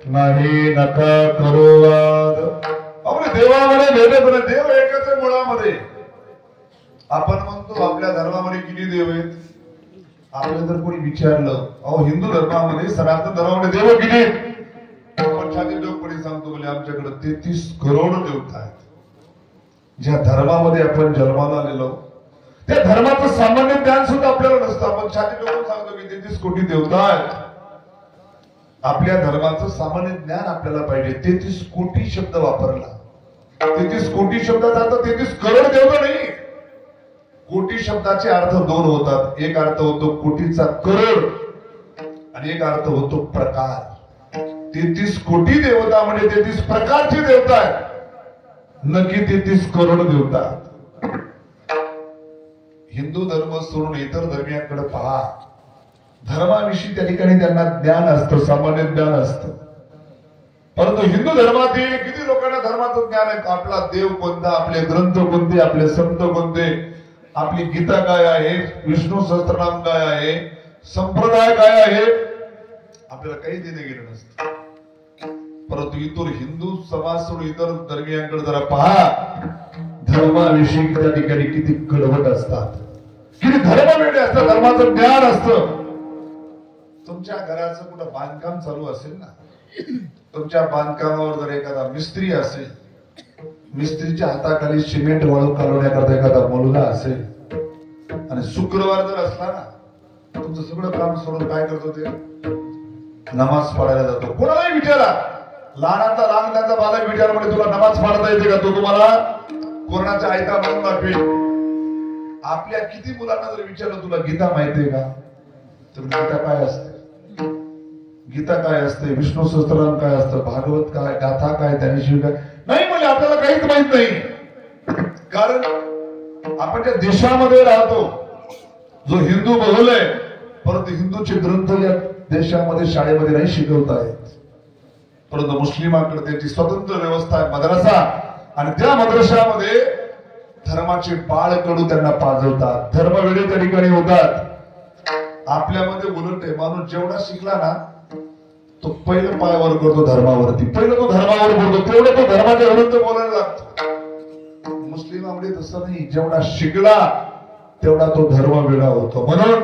A: नाही नका करू वाद। आपल्या देवामध्ये भेद, देव एकच आहे मुळामध्ये। आपण म्हणतो आपल्या धर्मामध्ये किती देव आहेत, आपल्याला जर कोणी विचारलं अहो हिंदू धर्मामध्ये, सनातन धर्मामध्ये देव किती आहेत, आपण छाती लोकपणे सांगतो म्हणजे आमच्याकडे 33 करोड देवता आहेत। ज्या धर्मामध्ये आपण जन्माला आलेलो त्या धर्माचं सामान्य ज्ञान सुद्धा आपल्याला नसतं। आपण छाती लोकून सांगतो की 33 कोटी देवता आहेत। आपल्या धर्माचं सामान्य ज्ञान आपल्याला पाहिजे। 33 कोटी शब्द वापरला, 33 कोटी शब्दाचा अर्थ 33 करोड देवता नाही। कोटी शब्दाचे अर्थ दोन होतात, एक अर्थ होतो कोटीचा करोड आणि एक अर्थ होतो प्रकार। 33 कोटी देवता म्हणजे 33 प्रकारचे देवता आहेत, नक्की 33 करोड देवता। हिंदू धर्म सोडून इतर धर्मियांकडे पहा, धर्माविषयी त्या ठिकाणी त्यांना ज्ञान असतं, सामान्य ज्ञान असतं। परंतु हिंदू धर्मातील किती लोकांना धर्माचं ज्ञान आहे, आपला देव कोणता, आपले ग्रंथ कोणते, आपले संत कोणते, आपली गीता काय आहे, विष्णू सहस्त्रनाम काय आहे, संप्रदाय काय आहे, आपल्याला काही देणे गेलं नसतं। परंतु इतर हिंदू समाज सोडून इतर धर्मियांकडे जरा पहा, धर्माविषयी त्या ठिकाणी किती कडवट असतात, किती धर्मवेडे असतात, धर्माचं ज्ञान असतं। तुमच्या घराचं कुठं बांधकाम चालू असेल ना, तुमच्या बांधकामावर जर एखादा मिस्त्री असेल, मिस्त्रीच्या हाताखाली सिमेंट वाळू कालवण्याकरता एखादा मुलगा असेल आणि शुक्रवार जर असला ना, तुमचं सगळं काम सोडून काय करतो ते नमाज पडायला जातो। कोणालाही विचारा, लहानातला लहान त्यांचा बालक विचार म्हणजे तुला नमाज पडता येते का, तो तुम्हाला कोरोनाचा आयता म्हणून दाखवेल। आपल्या किती मुलांना जर विचारलं तुला गीता माहितीये का, तर गीता काय असते, गीता काय असते, विष्णू सहस्त्रनाम काय असतं, भागवत काय, गाथा काय, ज्ञानेश्वरी काय, नाही म्हणजे आपल्याला काहीच माहित नाही। कारण आपण ज्या देशामध्ये राहतो, जो हिंदू बहुल आहे, परंतु हिंदूचे ग्रंथ या देशामध्ये शाळेमध्ये नाही शिकवता येत। परंतु मुस्लिमांकडे त्याची स्वतंत्र व्यवस्था आहे, मद्रसा, आणि त्या मद्रसामध्ये धर्माचे बाळकडू त्यांना पाजवतात, धर्मवेडे त्या ठिकाणी होतात। आपल्यामध्ये उलट आहे, माणूस जेवढा शिकला ना तो पहिलं पायावर करतो धर्मावरती, पहिलं तो धर्मावर बोलतो, तेवढं तो धर्माच्या विरुद्ध बोलायला लागतो। मुस्लिमांमध्ये तसं नाही, जेवढा शिकला तेवढा तो धर्म वेगळा होतो। म्हणून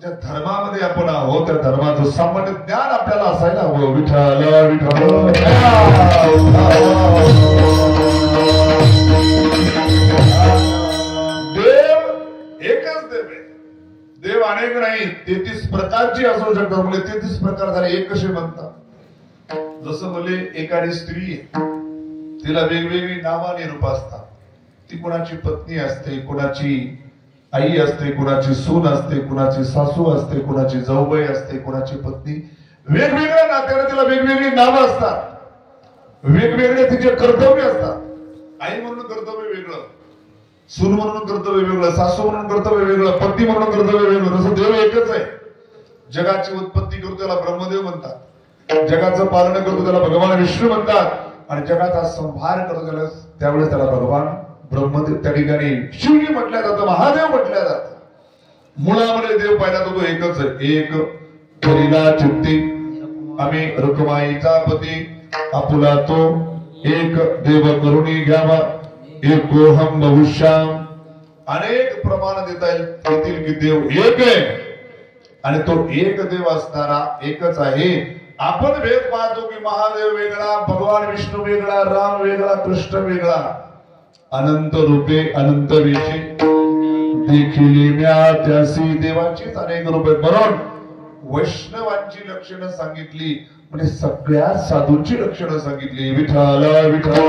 A: ज्या धर्मामध्ये आपण आहोत त्या धर्माचं सामान्य ज्ञान आपल्याला असायला हवं। विठ्ठल विठ्ठल देव एकच देव आहे, देव अनेक नाही, 33 प्रकारची असू शकतात। म्हणजे 33 प्रकार झाले, एक कसे बनतात, जसं बोले एखादी स्त्री आहे, तिला वेगवेगळी नावाने रूप असतात. ती कुणाची पत्नी असते, कुणाची आई असते, कुणाची सून असते, कुणाची सासू असते, कुणाची जाऊबाई असते, कुणाची पत्नी. वेगवेगळ्या नात्याने तिला वेगवेगळी नावं असतात, वेगवेगळे तिचे कर्तव्य असतात. आई म्हणून कर्तव्य वेगळं, सून म्हणून कर्तव्य वेगळं, सासू म्हणून कर्तव्य वेगळं, पत्नी म्हणून कर्तव्य वेगळं. तसं देव एकच आहे. जगाची उत्पत्ती करतो त्याला ब्रह्मदेव म्हणतात, जगाचं पालन करतो त्याला भगवान विष्णू म्हणतात, आणि जगाचा संहार करतो त्याला त्यावेळेस त्याला भगवान ब्रह्मदेव, त्या ठिकाणी शिवजी म्हटल्या जातं, महादेव म्हटल्या जातं. मुळामध्ये देव पाहिला तर तो एकच आहे. एक करीला चित्ती आम्ही रखमाईचा पती आपुला तो, एक देव करुणी घ्यावा एकोहम बहुश्याम. अनेक प्रमाण देता येतील की देव एक आहे, आणि तो एक देव असणारा एकच आहे. आपण भेद पाहतो की महादेव वेगळा, भगवान विष्णू वेगळा, राम वेगळा, कृष्ण वेगळा. अनंत रूपे अनंत वेशी देखील म्या त्यासी. देवाचीच अनेक रूपे. म्हणून वैष्णवांची लक्षणं सांगितली म्हणजे सगळ्या साधूंची लक्षणं सांगितली. विठाला विठा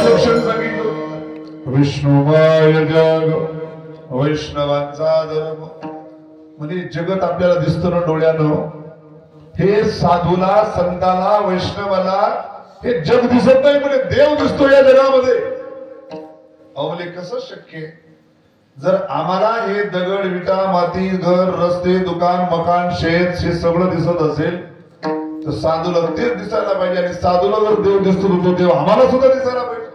A: लक्षण सांगितलं. विष्णुमाय जग वैष्णवांचा धर्म. म्हणजे जगत आपल्याला दिसतो ना डोळ्यानं, हे साधूला, संताला, वैष्णवाला हे जग दिसत नाही, म्हणजे देव दिसतो या जगामध्ये. अवले कसं शक्य आहे? जर आम्हाला हे दगड विटा माती घर रस्ते दुकान मकान शेत हे सगळं दिसत असेल तर साधूला तेच दिसायला पाहिजे, आणि साधूला जर देव दिसतो तो देव आम्हाला सुद्धा दिसायला पाहिजे.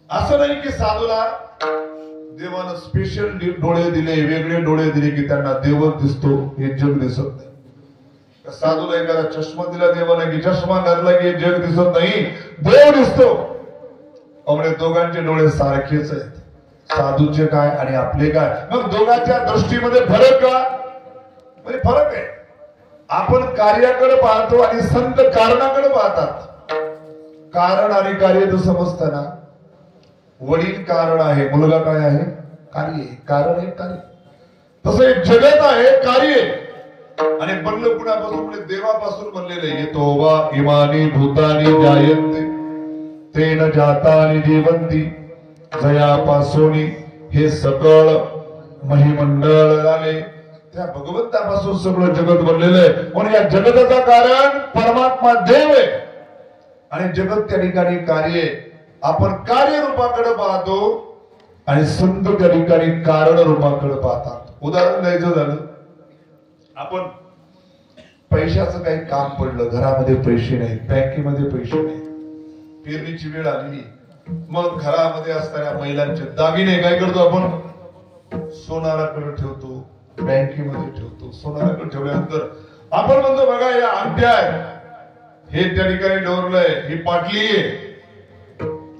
A: असं नाही की साधूला देवानं स्पेशल डोळे दिले, वेगळे डोळे दिले की त्यांना देवच दिसतो, हे जग दिसत नाही. साधूला एखादा चष्मा दिला देवाने की चष्मा घातला की जग दिसत नाही, देव दिसतो. त्यामुळे दोघांचे डोळे सारखेच आहेत. साधूचे काय आणि आपले काय? मग दोघांच्या दृष्टीमध्ये फरक का? म्हणजे फरक आहे. आपण कार्याकडे पाहतो आणि संत कारणाकडे पाहतात. कारण आणि कार्य तर समजताना वडील कारण आहे, मुलगा काय आहे? कार्य. कारण आहे कार्य. तसं एक जगत आहे कार्य, आणि बनलं कुणापासून? म्हणजे देवापासून बनलेलं आहे. येतो वा इमानी भूतानी जायन्ते तेन जातानी जीवंती जयापासून हे सकळ महिमंडळ झाले. त्या भगवंतापासून सगळं जगत बनलेलं आहे. म्हणून या जगताचं कारण परमात्मा देव आहे, आणि जगत त्या ठिकाणी कार्य आहे. आपण कार्य रूपाकडे पाहतो आणि संत त्या ठिकाणी कारण रूपाकडे पाहतात. उदाहरण द्यायचं झालं, आपण पैशाचं काही काम पडलं, घरामध्ये पैसे नाहीत, बँकेमध्ये पैसे नाहीत, पेरणीची वेळ आली, मग घरामध्ये असणाऱ्या महिलांचे दागिने काय करतो आपण? सोनाराकडे ठेवतो, बँकेमध्ये ठेवतो. सोनाराकडे ठेवल्यानंतर आपण म्हणतो बघा या अंगठ्या आहेत, हे त्या ठिकाणी डोरलंय, ही पाटली आहे.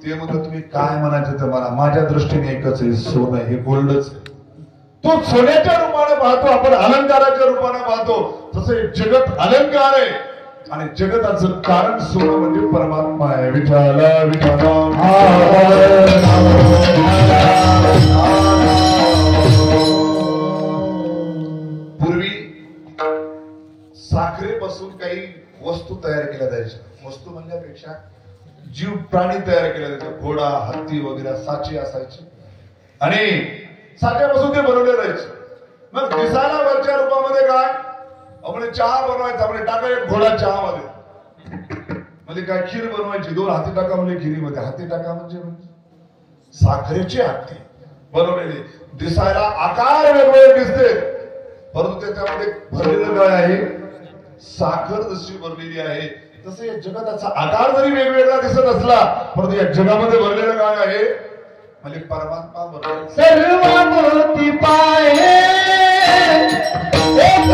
A: ते म्हणतो तुम्ही काय म्हणायचं तर मला, माझ्या दृष्टीने एकच आहे, सोनं हे गोल्डच आहे. तो सोन्याच्या रूपाने पाहतो आपण, अलंकाराच्या रूपाने पाहतो. तसं जगत अलंकार आहे, आणि जगताचं कारण सोनं म्हणजे परमात्मा आहे. विठाला विठाला पूर्वी साखरेपासून काही वस्तू तयार केल्या जायच्या. वस्तू म्हणण्यापेक्षा जीव प्राणी तयार केले जायचे. घोडा, हत्ती वगैरे साचे असायचे, आणि साच्यापासून ते बनवले जायचे. मग दिसायला वरच्या रूपामध्ये काय? आपण चहा बनवायचा, म्हणजे टाका एक घोडा चहा मध्ये काय खीर बनवायची, 2 हाती टाका म्हणजे खिरीमध्ये. हाती टाका म्हणजे साखरेचे हाती बनवलेले, दिसायला आकार वेगवेगळे दिसते, परंतु त्याच्यामध्ये भरलेलं काय आहे? साखर जशी भरलेली आहे. तसं या जगाचा आकार जरी वेगवेगळा दिसत असला, परंतु या जगामध्ये भरलेलं काय आहे? म्हणजे परमात्मा भरलेला.
B: सर्व मोती पाये एक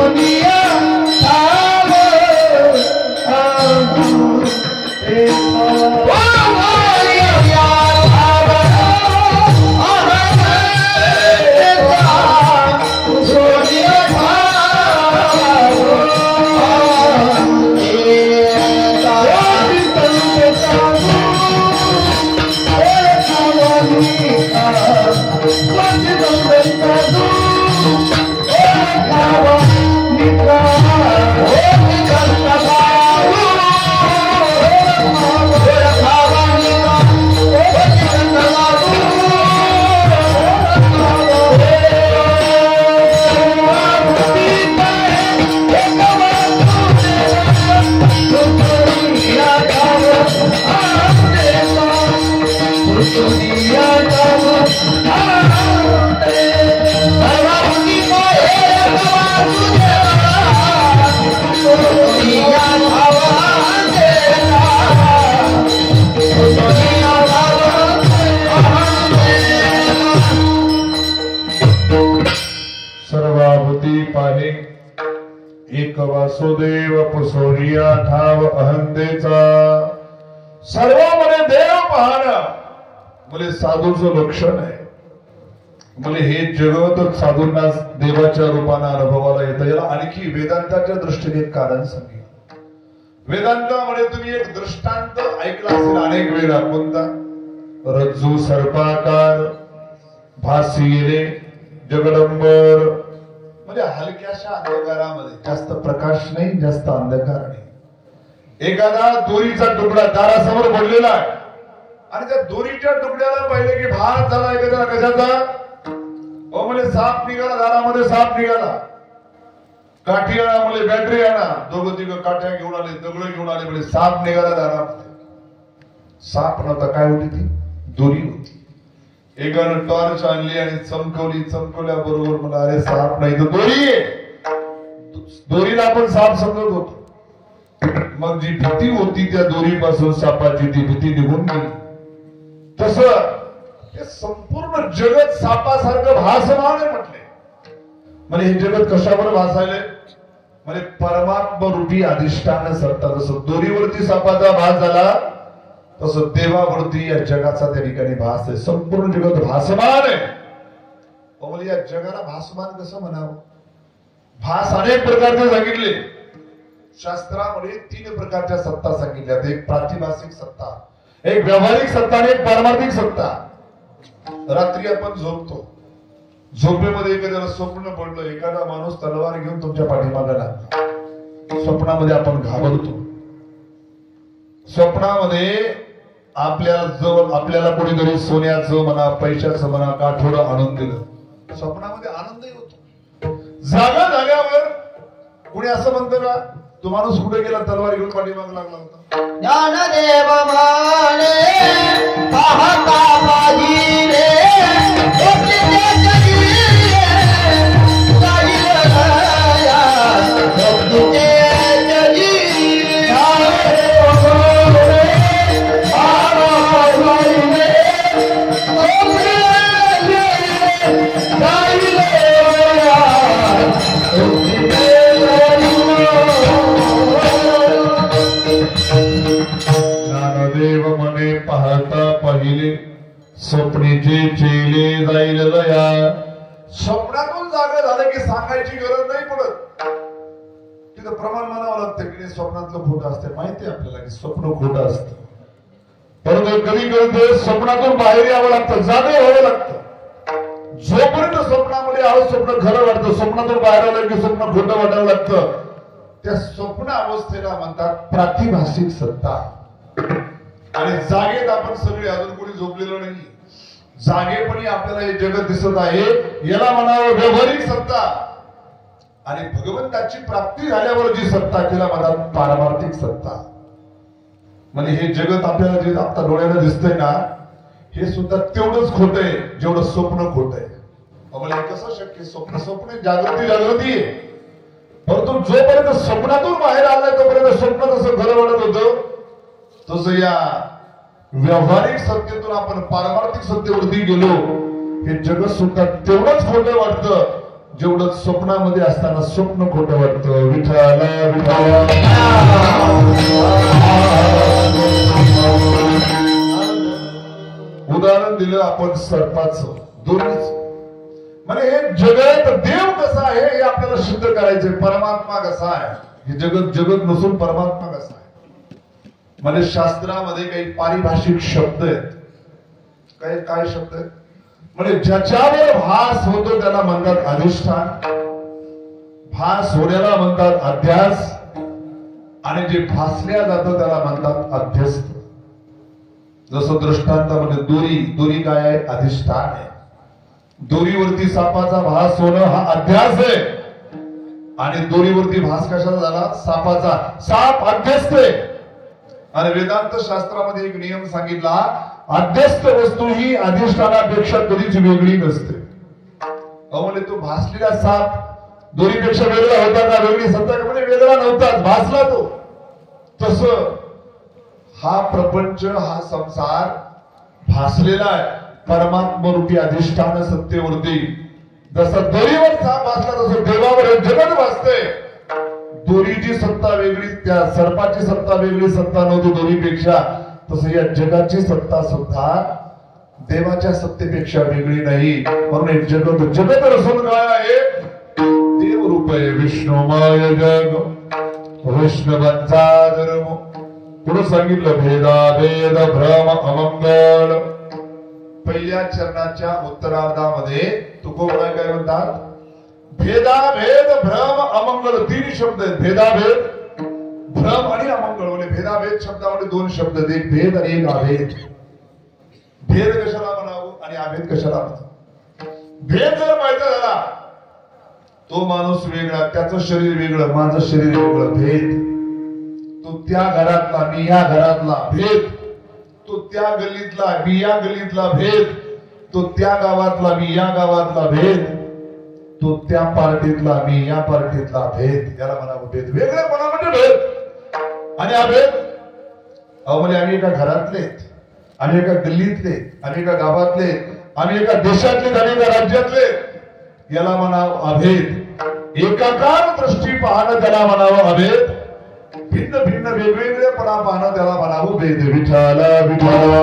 B: दुनिया
A: एक वासुदेव पुसोरिया ठाव अहंतेचा सर्व म्हणे देव पाहण म्हणे साधूचं लक्षण आहे म्हणे हे जगतच साधूंना देवाच्या रूपाने अनुभवाला येतं याला आणखी वेदांताच्या दृष्टीने एक कारण सांगितलं वेदांतामध्ये तुम्ही एक दृष्टांत ऐकला असेल अनेक वेळा कोणता रज्जू सर्पाकार भासिले जगदंबर म्हणजे हलक्याशा अंधकारामध्ये जास्त प्रकाश नाही जास्त अंधकार नाही एखादा दोरीचा तुकडा दारासमोर पडलेला आहे आणि त्या दोरीच्या तुकड्याला पाहिले की भार झाला एखाद्याला कशाचा म्हणजे साप निघाला दारामध्ये साप निघाला काठी आणा म्हणजे बॅटरी आणा दोघं तिघं काठ्या घेऊन आले दगड घेऊन आले म्हणजे साप निघाला दारामध्ये साप नव्हता काय होती ती दोरी होती एकानं टॉर्च आणली आणि चमकवल्या बरोबर मला अरे साप नाही तर दोरी आहे दोरीला आपण साप समजत होतो मग जी भीती होती त्या दोरीपासून सापाची ती भीती निघून गेली तसं हे संपूर्ण जगत सापासारखं भासमान आहे म्हटले म्हणजे हे जगत कशावर भासायले म्हणजे परमात्मा रूपी अधिष्ठान सत्ता जसं दोरीवरती सापाचा भास झाला तसं देवावरती या जगाचा त्या ठिकाणी भास आहे संपूर्ण जगत भासमान आहे म्हणजे या जगाला भासमान कसं म्हणावं भास अनेक प्रकारचे सांगितले शास्त्रामध्ये 3 प्रकारच्या सत्ता सांगितल्या एक प्रातिभासिक सत्ता एक व्यावहारिक सत्ता आणि एक पारमार्थिक सत्ता रात्री आपण झोपतो झोपेमध्ये एखाद्याला स्वप्न पडलं एखादा माणूस तलवार घेऊन तुमच्या पाठीमागे लागला स्वप्नामध्ये आपण घाबरतो स्वप्नामध्ये आपल्याला कोणीतरी सोन्याचं म्हणा पैशाचं म्हणा काठोडं आणून दिलं स्वप्नामध्ये आनंदही होतो जागा झाल्यावर कुणी असं म्हणतं का तो माणूस कुठे गेला तलवार घेऊन पाठीमागे लागला होता
B: ज्ञानदेव माने पाहता माझी रे
A: स्वप्नीचे चेले जाईल लया स्वप्नातून जागा झालं की सांगायची गरज नाही पडत तिथं प्रमाण म्हणावं लागतं की स्वप्नातलं खोटं असते माहिती आहे आपल्याला की स्वप्न खोटं असतं परंतु कधी कधी स्वप्नातून बाहेर यावं लागतं जागे व्हावं लागतं जोपर्यंत स्वप्नामध्ये आलं स्वप्न खरं वाटतं स्वप्नातून बाहेर आलं की स्वप्न खोटं वाटावं लागतं त्या स्वप्न अवस्थेला म्हणतात प्रातिभासिक सत्ता आणि जागेत आपण सगळे अजून कोणी झोपलेलो नाही जागेपणी आपल्याला हे जगत दिसत आहे याला म्हणावं व्यावहारिक सत्ता आणि भगवंताची प्राप्ती झाल्यावर जी सत्ता तिला म्हणतात पारमार्थिक सत्ता म्हणजे हे जगत आपल्याला जे आता डोळ्याला दिसतंय ना हे सुद्धा तेवढंच खोट आहे जेवढं स्वप्न खोट आहे म्हणजे कसं शक्य स्वप्न जागृती आहे परंतु जोपर्यंत स्वप्नातून बाहेर आलाय तोपर्यंत स्वप्न तसं खरं वाटत होतं तसं या व्यावहारिक सत्तेतून आपण पारमार्थिक सत्तेवरती गेलो हे जगत सुद्धा तेवढंच खोटं वाटतं जेवढं स्वप्नामध्ये असताना स्वप्न खोटं वाटतं. विठ्ठला विठ्ठला. उदाहरण दिलं आपण सर्पाचं, दोरीच. म्हणजे हे जगत देव कसा आहे हे आपल्याला सिद्ध करायचंय. परमात्मा कसा आहे हे जगत नसून परमात्मा कसा आहे. म्हणजे शास्त्रामध्ये काही पारिभाषिक शब्द आहेत. काय शब्द आहेत म्हणजे ज्याच्यावर भास होतो त्याला म्हणतात अधिष्ठान, भास होण्याला म्हणतात अध्यास, आणि जे भासल्या जातं त्याला म्हणतात अध्यस्त. जसं दृष्टांतामध्ये दोरी काय आहे? अधिष्ठान आहे. दोरीवरती सापाचा भास होणं हा अध्यास आहे, आणि दोरीवरती भास कशाचा झाला? सापाचा. साप अध्यस्त आहे. आणि वेदांत शास्त्रामध्ये एक नियम सांगितला, अध्यस्त वस्तू ही अधिष्ठानापेक्षा कधीच वेगळी नसते. म्हणजे तो भासलेला साप दोरीपेक्षा वेगळा होता का? वेगळी सत्ता का? म्हणजे वेगळा नव्हताच, भासला तो. तस हा प्रपंच, हा संसार भासलेला आहे परमात्मरूपी अधिष्ठान सत्तेवरती. जसं दोरीवर साप भासला तसं देवावर हे जगत भासते. दोरीची सत्ता वेगळी, त्या सर्पाची सत्ता वेगळी, सत्ता नव्हती दोरीपेक्षा. तसं या जगाची सत्ता सुद्धा देवाच्या सत्तेपेक्षा वेगळी नाही. म्हणून जगत रसून काय आहे? देव रूप आहे. विष्णुमय जग वैष्णवांचा धर्म. पुढे सांगितलं भेदाभेद भ्रम अमंगल. पहिल्या चरणाच्या उत्तरार्धामध्ये तुकोबरा काय म्हणतात? भेदाभेद भ्रम अमंगल. तीन शब्द आहेत. भेदाभेद, भ्रम आणि अमंगल. म्हणजे भेदाभेद शब्दामध्ये दोन शब्द, एक भेद आणि एक अभेद. भेद कशाला म्हणावं आणि अभेद कशाला म्हणावं? भेद जर माहिती झाला, तो माणूस वेगळा, त्याचं शरीर वेगळं, माझं शरीर वेगळं. भेद. तो त्या घरातला, मी या घरातला. भेद. तो त्या गल्लीतला, मी या गल्लीतला. भेद. तो त्या गावातला, मी या गावातला. भेद. तो त्या पार्टीतला, मी या पार्टीतला. भेद. याला म्हणावं भेद. वेगळेपणा म्हणजे भेद. आणि अभेद म्हणजे आम्ही एका घरातले, आम्ही एका गल्लीतले, आम्ही एका गावातले, आम्ही एका देशातले, आम्ही एका राज्यातले. याला म्हणावं अभेद. एकाकार दृष्टी पाहणं त्याला म्हणावं अभेद. भिन्न भिन्न वेगवेगळेपणा पाहणं त्याला म्हणावं भेद. विठ्ठला विठ्ठला.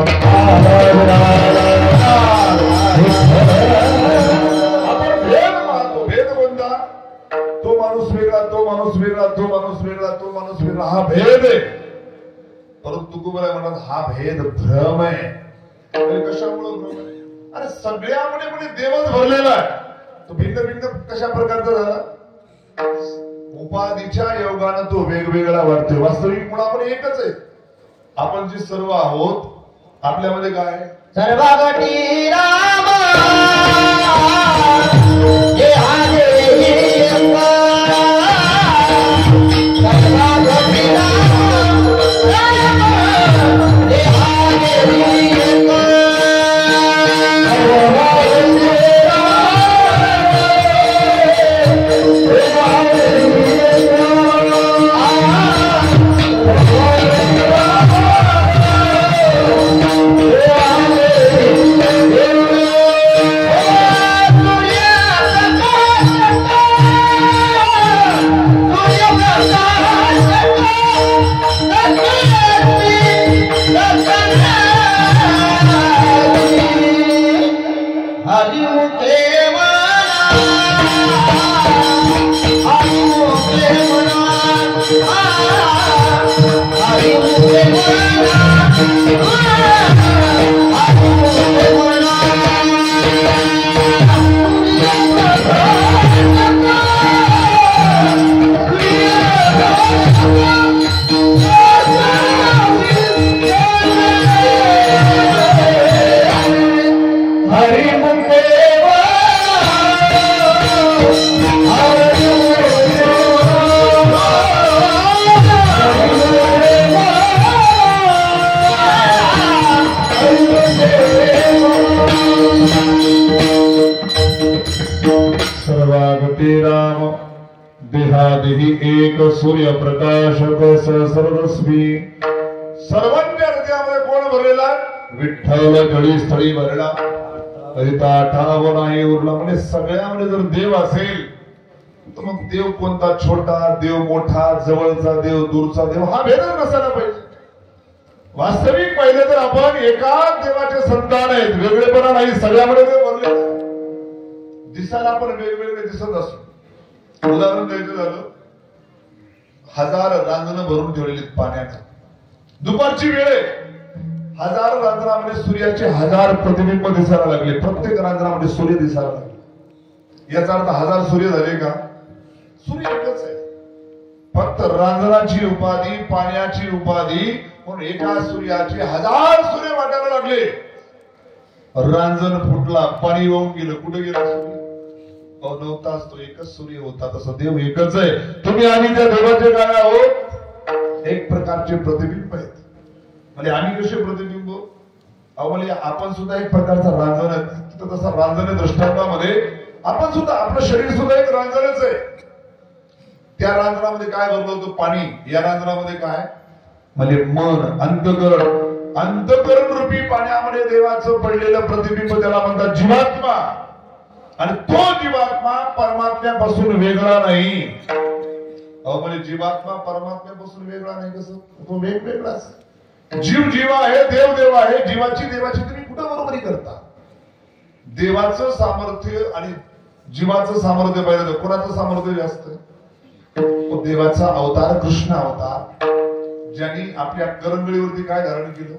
A: आपण भेद पाहतो. भेद कोणता? तो माणूस वेगळा, तो माणूस वेगळा, तो माणूस वेगळा, तो माणूस वेगळा. हा भेद आहे. परंतु तुकोबरा म्हणतात हा भेद भ्रम आहे. कशामुळे भ्रम आहे? अरे सगळ्यामध्ये म्हणजे देवच भरलेला आहे. तो भिन्न भिन्न कशा प्रकारचा झाला? उपाधीच्या योगानं तो वेगवेगळा वाटतोय. वास्तविक मुळे आपण एकच आहे. आपण जे सर्व आहोत आपल्यामध्ये काय?
B: सर्वगती राम
A: एक सूर्य प्रकाशक सर्वस्वी. सर्वांच्या हृदयामध्ये कोण भरलेला? विठ्ठल जळी स्थळी भरला. करिता ठाव नाही उरला. म्हणजे सगळ्यामध्ये जर देव असेल तर मग देव कोणता, छोटा देव, मोठा, जवळचा देव, दूरचा देव, हा भेदच नसायला पाहिजे. वास्तविक पाहिलं तर आपण एकाच देवाचे संतान आहेत, वेगळेपणा नाही, सगळ्यामध्ये देव भरले. दिसायला आपण वेगवेगळे दिसत असतो. उदाहरण द्यायचं झालं, 1000 रांजणं भरून ठेवलेली पाण्यात, दुपारची वेळ आहे, 1000 रांजणामध्ये सूर्याचे 1000 प्रतिबिंब दिसायला लागले. प्रत्येक रांजणामध्ये सूर्य दिसायला लागले. याचा अर्थ 1000 सूर्य झाले का? सूर्य एकच आहे, फक्त रांजणाची उपाधी, पाण्याची उपाधी, म्हणून एका सूर्याचे 1000 सूर्य वाटायला लागले. रांजण फुटला, पाणी वाहून गेलं. कुठे गेला सूर्य? नव्हताच, तो एकच सूर्य होता. तसं देव एकच आहे. तुम्ही आम्ही त्या देवाचे काय आहोत? एक प्रकारचे प्रतिबिंब आहेत. म्हणजे आम्ही कसे प्रतिबिंब? म्हणजे आपण सुद्धा एक प्रकारचा रांजण आहे. तिथं तसा रांजण दृष्टांतामध्ये आपण सुद्धा, आपलं शरीर सुद्धा एक रांजणच आहे. त्या रांजणामध्ये काय भरलं होतं? पाणी. या रांजणामध्ये काय? म्हणजे मन, अंतःकरण. अंतःकरण रूपी पाण्यामध्ये देवाचं पडलेलं प्रतिबिंब, त्याला म्हणतात जीवात्मा. आणि तो जीवात्मा परमात्म्यापासून वेगळा नाही. म्हणजे जीवात्मा परमात्म्यापासून वेगळा नाही. कसं? तो वेगवेगळाच. जीव जीव आहे, देव देव आहे. जीवाची देवाची तुम्ही कुठं बरोबरी करता? देवाचं सामर्थ्य आणि जीवाचं सामर्थ्य पाहिलं तर कोणाचं सामर्थ्य जास्त? देवाचा अवतार कृष्ण अवतार, ज्यांनी आपल्या करंगळीवरती काय धारण केलं?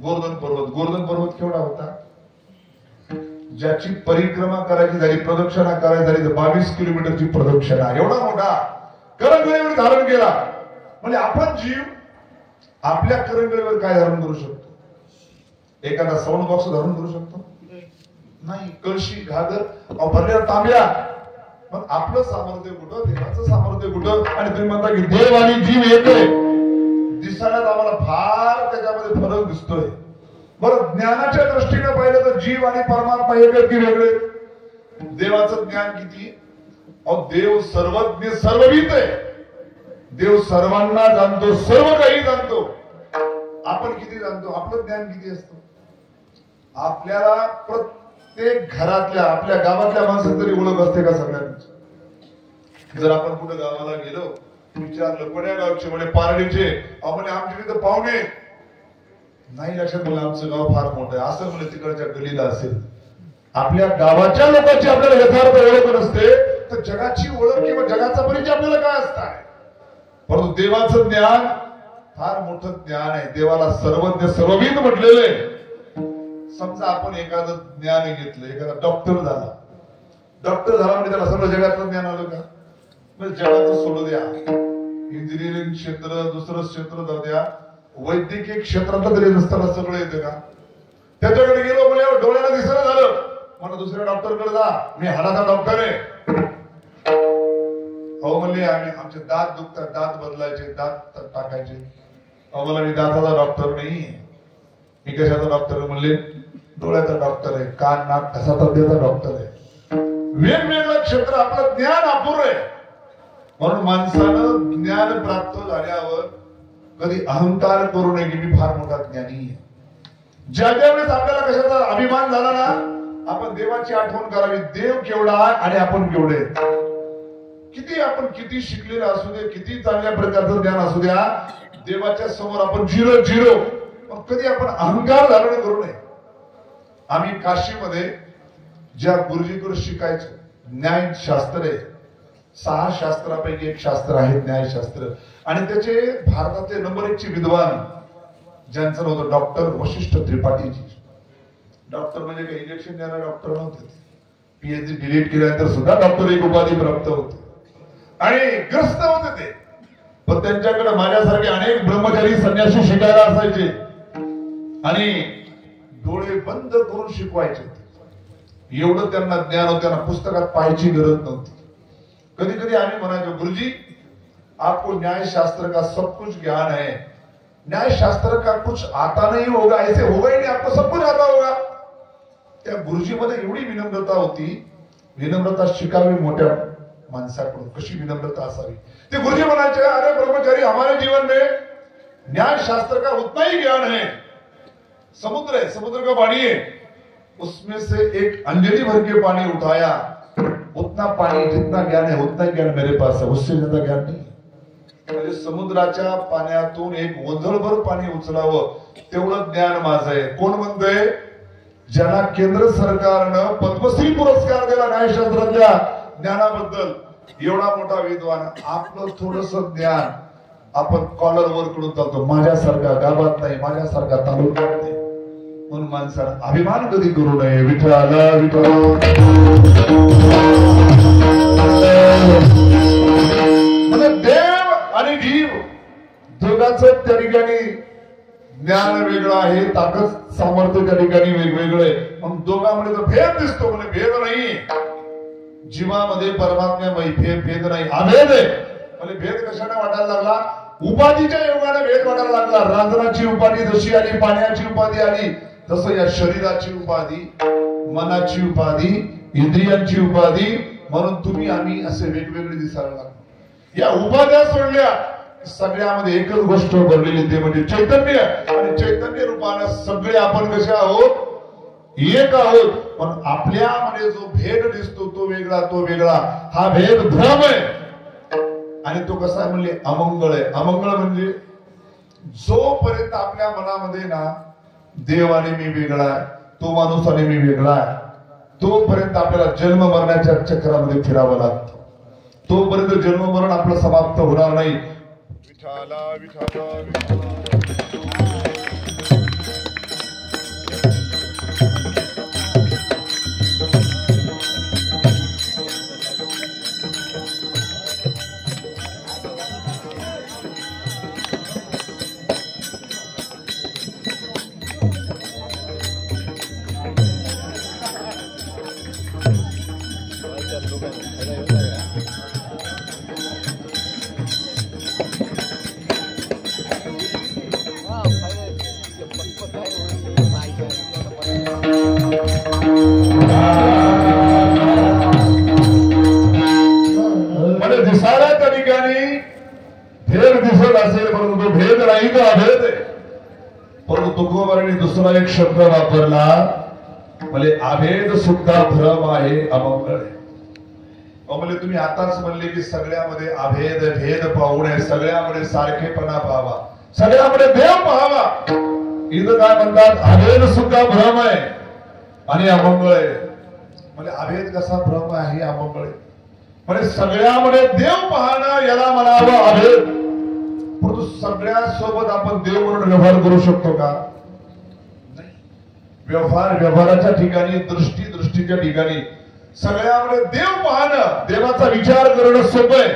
A: गोवर्धन पर्वत. गोवर्धन पर्वत केवढा होता? ज्याची परिक्रमा करायची झाली, प्रदक्षिणा करायची झाली तर 22 किलोमीटरची प्रदक्षिणा, एवढा मोठा करंगळीवर धारण केला. म्हणजे आपण जीव आपल्या करंगळीवर काय धारण करू शकतो? एखादा साऊंड बॉक्स धारण करू शकतो? नाही. कळशी, घागर, भरलेला तांब्या. मग आपलं सामर्थ्य कुठं? देवाचं सामर्थ्य कुठं? आणि तुम्ही म्हणता की देव आणि जीव एक आहे. दिसायला आम्हाला फार त्याच्यामध्ये फरक दिसतोय. बरं, ज्ञानाच्या दृष्टीने पाहिलं तर जीव आणि परमात्मा एक आहेत की वेगळे? देवाचं ज्ञान किती? देव सर्वज्ञ, सर्वविद आहे. देव सर्वांना जाणतो, सर्व काही जाणतो. आपण किती जाणतो? आपलं ज्ञान किती असतं? आपल्याला प्रत्येक घरातल्या, आपल्या गावातल्या माणसात तरी ओळख असते का सगळ्यांची? जर आपण कुठे गावाला गेलो, विचारलं कोण्या गावचे? म्हणे पारडीचे. म्हणे आमच्या तिथं पाहुणे नाही. लक्षात बोला, आमचं गाव फार मोठं आहे असं म्हणे तिकडच्या गलीला असेल. आपल्या गावाच्या लोकांची आपल्याला यथार्थ ओळख नसते, तर जगाची ओळख किंवा जगाचा परिचय आपल्याला काय असणार? परंतु देवाचं ज्ञान फार मोठं ज्ञान आहे. देवाला सर्वज्ञ, सर्वविद म्हटलेलं आहे. समजा आपण एखादं ज्ञान घेतलं, एखादा डॉक्टर झाला. डॉक्टर झाला म्हणजे त्याला सर्व जगातलं ज्ञान आलं का? म्हणजे जगाचं सोडू द्या, इंजिनिअरिंग क्षेत्र, दुसरं क्षेत्र जाऊ द्या, वैद्यकीय क्षेत्रात तरी नसताना सगळं येतं का? त्याच्याकडे गेलो म्हणजे डोळ्याला दिसणं झालं, मला दुसऱ्या डॉक्टरकडे जा, मी हाडाचा डॉक्टर आहे. म्हणले आम्ही, आमचे दात दुखतात, दात बदलायचे, दात टाकायचे. मला मी दाताचा डॉक्टर नाही. मी कशाचा डॉक्टर? म्हणले डोळ्याचा डॉक्टर आहे, कान नाक घसा तब्येचा डॉक्टर आहे. वेगवेगळं क्षेत्र, आपलं ज्ञान अपुरं आहे. म्हणून माणसानं ज्ञान प्राप्त झाल्यावर कधी अहंकार करू नये की मी फार मोठा ज्ञानी आहे. ज्या वेळेस आपल्याला कशाचा अभिमान झाला ना, आपण देवाची आठवण करावी. देव केवढा आणि आपण केवढे. किती आपण किती शिकलेले असू दे, किती चांगल्या प्रकारचं ज्ञान असू द्या, देवाच्या समोर आपण झिरो झिरो. पण कधी आपण अहंकार धारण करू नये. आम्ही काशीमध्ये ज्या गुरुजीकडे शिकायचो, न्यायशास्त्र आहे. 6 शास्त्रापैकी एक शास्त्र आहे न्यायशास्त्र. आणि त्याचे भारताचे नंबर 1 चे विद्वान ज्यांचं होतं डॉक्टर वशिष्ठ त्रिपाठीजी. डॉक्टर म्हणजे काही इंजेक्शन द्यायला डॉक्टर नव्हते. पीएचडी डिलीट केल्यानंतर सुद्धा डॉक्टर एक उपाधी प्राप्त होते आणि ग्रस्त होते ते. पण त्यांच्याकडे माझ्यासारखे अनेक ब्रह्मचारी संन्यासी शिकायला असायचे आणि डोळे बंद करून शिकवायचे. एवढं त्यांना ज्ञान होतं, त्यांना पुस्तकात पाहायची गरज नव्हती. कधी कधी आम्ही म्हणायचो, गुरुजी आपको न्याय शास्त्र का सब कुछ ज्ञान है, न्याय शास्त्र का कुछ आता नहीं होगा, ऐसे होगा ही नहीं, आपको सब कुछ आता होगा. त्या गुरुजी मध्ये एवढी विनम्रता होती. विनम्रता शिकावी मोठ्या माणसाकडून. कशी विनम्रता असावी ते गुरुजी म्हणायचे, अरे ब्रह्मचारी हमारे जीवन में न्याय शास्त्र का उतना ही ज्ञान है. समुद्र है, समुद्र का पानी है, उसमें से एक अंजलि भर के पानी उठाया, उतना पानी जितना ज्ञान है उतना ज्ञान मेरे पास है, उससे ज्यादा ज्ञान नहीं. म्हणजे समुद्राच्या पाण्यातून एक ओंजळभर पाणी उचलावं तेवढं ज्ञान माझं आहे. कोण म्हणतंय? ज्याला केंद्र सरकारनं पद्मश्री पुरस्कार दिला न्यायशास्त्रातल्या ज्ञानाबद्दल, एवढा मोठा विद्वान. आपलं थोडस ज्ञान आपण कॉलरवर कडून चालतो, माझ्यासारखा गावात नाही, माझ्यासारखा तालुक्यात नाही. म्हणून माणसाला अभिमान कधी करू नये. विठ्ठला विठ्ठल. म्हणजे देव आणि जीव दोघांचं त्या ठिकाणी ज्ञान वेगळं आहे, ताकद सामर्थ्य त्या ठिकाणी वेगवेगळं आहे. मग दोघांमध्ये जो भेद दिसतो म्हणजे भेद नाही. जीवामध्ये परमात्म्यामध्ये भेद नाही, अभेद आहे. म्हणजे भेद कशाने वाटायला लागला? उपाधीच्या योगाने भेद वाटायला लागला. रांजणाची उपाधी जशी आली, पाण्याची उपाधी आली, तसं या शरीराची उपाधी, मनाची उपाधी, इंद्रियांची उपाधी, म्हणून तुम्ही आम्ही असे वेगवेगळे दिसायला लागलो. या उपाध्या सोडल्या सगळ्यामध्ये एकच गोष्ट भरलेली ते म्हणजे चैतन्य. आणि चैतन्य रूपाने सगळे आपण कसे आहोत? एक आहोत. पण आपल्यामध्ये जो भेद दिसतो तो वेगळा, तो वेगळा. हा भेद भ्रम आहे. आणि तो कसा आहे म्हणजे अमंगळ आहे. अमंगळ म्हणजे जोपर्यंत आपल्या मनामध्ये ना देव आणि मी वेगळा आहे, तो माणूस आणि मी वेगळा आहे, तोपर्यंत आपल्याला जन्म मरणाच्या चक्रामध्ये फिरावं लागतं. तोपर्यंत जन्म मरण आपलं समाप्त होणार नाही. विठाला विठाला विठाला. दुसरा एक शब्द वापरला म्हणजे अभेद सुद्धा भ्रम आहे, अमंगळ आहे. म्हणजे तुम्ही आताच म्हणले की सगळ्यामध्ये अभेद भेद पाहू नये, सगळ्यामध्ये सारखेपणा पाहावा, सगळ्यामध्ये देव पाहावा. इथं काय म्हणतात? अभेद सुद्धा भ्रम आहे आणि अमंगळ आहे. म्हणजे अभेद कसा भ्रम आहे, अमंगळ आहे. म्हणजे सगळ्यामध्ये देव पाहणं याला म्हणावं अभेद. परंतु सगळ्यासोबत आपण देव म्हणून व्यवहार करू शकतो का? व्यवहाराच्या ठिकाणी, दृष्टीच्या ठिकाणी सगळ्यामध्ये देव पाहणं, देवाचा विचार करणं सोपं आहे.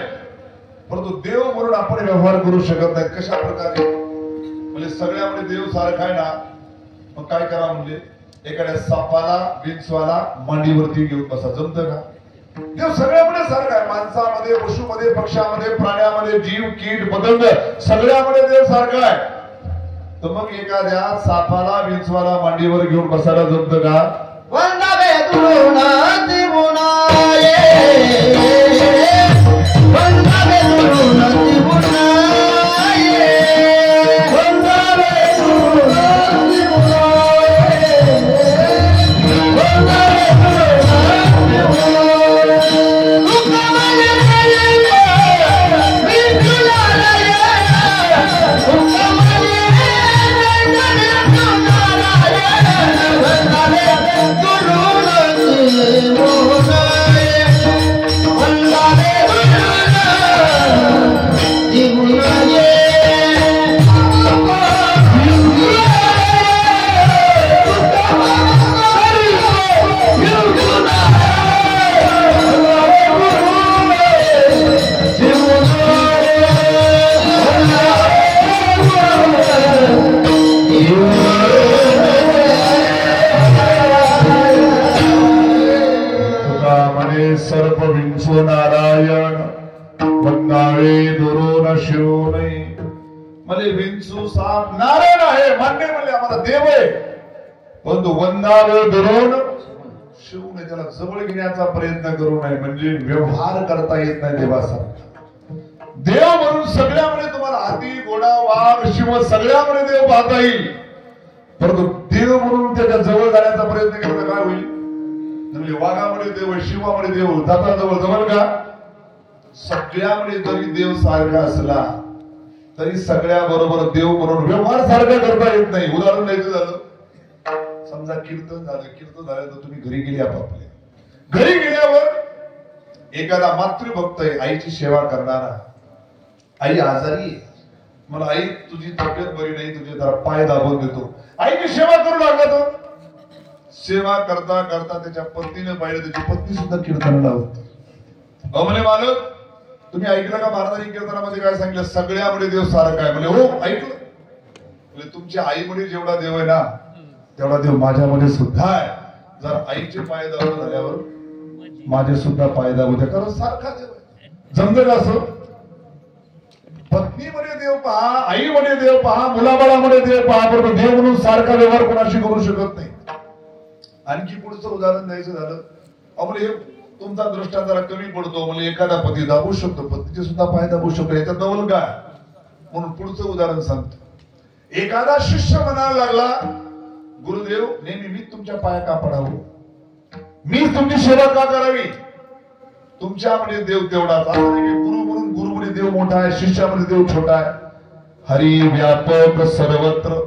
A: परंतु देव म्हणून आपण व्यवहार करू शकत नाही. कशा प्रकारे? म्हणजे सगळ्यामध्ये देव सारखा आहे ना, मग काय करा? म्हणजे एखाद्या सापाला, विंचवाला मांडीवरती घेऊन बसा, जमतं का? देव सगळ्यामध्ये सारखा आहे. माणसामध्ये, पशुमध्ये, पक्ष्यामध्ये, प्राण्यामध्ये, जीव, कीड, पतंग सगळ्यामध्ये देव सारखा आहे. तर मग एखाद्या सापाला, विंचवाला मांडीवर घेऊन बसायला जमतं का?
B: वंदावे दुरुना त्रिगुणाये, वंदावे दुरुना त्रिगुणाये, वंदावे दुरुना त्रिगुणाये, वंदावे दुरुना त्रिगुणाये. उकमले विठुलालय, उकमले
A: सर्प विंचू नारायण वंदावे दुरून शिवणे. म्हणजे विंचू साप नारायण आहे मान्य, म्हणजे आम्हाला देव आहे. परंतु वंदावे दुरून शिवणे, त्याला जवळ घेण्याचा प्रयत्न करू नये. म्हणजे व्यवहार करता येत नाही देवासारखा. देव म्हणून सगळ्यामध्ये तुम्हाला हाती, घोडा, वाघ, शिव सगळ्यामध्ये देव पाहता येईल. परंतु देव म्हणून त्याच्या जवळ जाण्याचा प्रयत्न केला तर काय होईल? म्हणजे वाघामध्ये देव, शिवामध्ये देव, दाताजवळ जवळ का? सगळ्यामध्ये जरी देव सारखा असला तरी सगळ्या बरोबर देव म्हणून व्यवहार सारखा करता येत नाही. उदाहरण द्यायचं झालं, समजा कीर्तन झालं तर तुम्ही घरी गेले, आपापल्या घरी गेल्यावर एखादा मातृभक्त आहे, आईची सेवा करणारा, आई आजारी आहे, मला आई तुझी तब्येत बरी नाही, तुझे जरा पाय दाबून देतो, आईची सेवा करू लागला. तो सेवा करता करता त्याच्या पत्नीने पाहिलं, त्याची पत्नी सुद्धा कीर्तनाला होती. म्हणे मालक, तुम्ही ऐकलं का महाराजांनी कीर्तनामध्ये काय सांगितलं? सगळ्यामध्ये देव सारखा आहे. म्हणजे हो ऐकलं. म्हणजे तुमच्या आईमध्ये जेवढा देव आहे ना तेवढा देव माझ्यामध्ये सुद्धा आहे. जर आईचे पाय दाबून झाल्यावर माझे सुद्धा पाय दाबू द्या, कारण सारखा देव आहे. जमलं का असं? पत्नीमध्ये देव पहा, आईमध्ये देव पहा, मुलाबाळामध्ये देव पहा, परंतु देव म्हणून सारखा व्यवहार कोणाशी करू शकत नाही. आणखी पुढचं उदाहरण द्यायचं झालं, म्हणजे तुमचा दृष्टांत जरा कमी पडतो. म्हणजे एखादा पती दाबू शकतो, पत्नीचे सुद्धा पाय दाबू शकतो, याच्यात नवल काय? म्हणून पुढचं उदाहरण सांगतो. एखादा शिष्य म्हणायला लागला, गुरुदेव नेहमी मी तुमच्या पाया का पडावं, मीच तुमची सेवा का करावी? तुमच्यामध्ये देव तेवढाच. गुरु म्हणून गुरुमध्ये देव मोठा आहे, शिष्यामध्ये देव छोटा आहे. हरी व्यापक सर्वत्र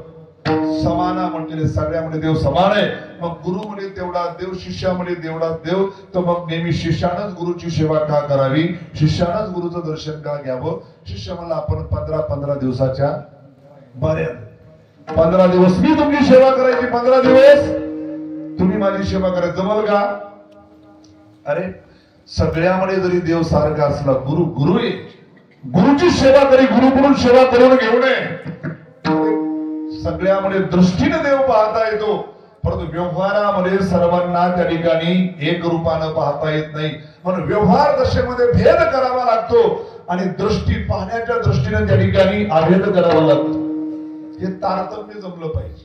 A: समाना म्हटलेले सगळ्यामध्ये देव समान आहे. मग गुरुमध्ये तेवढा देव, शिष्यामध्ये तेवढा देव, तर मग नेहमी शिष्यानंच गुरुची सेवा का करावी, शिष्यानंच गुरुचं दर्शन का घ्यावं? शिष्य म्हणला आपण 15 दिवसाच्या बऱ्या 15 दिवस मी तुमची सेवा करायची, 15 दिवस तुम्ही माझी सेवा करायची, जमल का? अरे सगळ्यामध्ये जरी देव सारखा असला, गुरु आहे, गुरुची सेवा करी, गुरु म्हणून सेवा करून घेऊ नये. सगळ्यामध्ये दृष्टीने देव पाहता येतो, परंतु व्यवहारामध्ये सर्वांना त्या ठिकाणी एक रूपानं पाहता येत नाही. म्हणून व्यवहार दशेमध्ये भेद करावा लागतो आणि दृष्टी पाहण्याच्या दृष्टीने त्या ठिकाणी अभेद करावा लागतो. हे तारतम्य जमलं पाहिजे.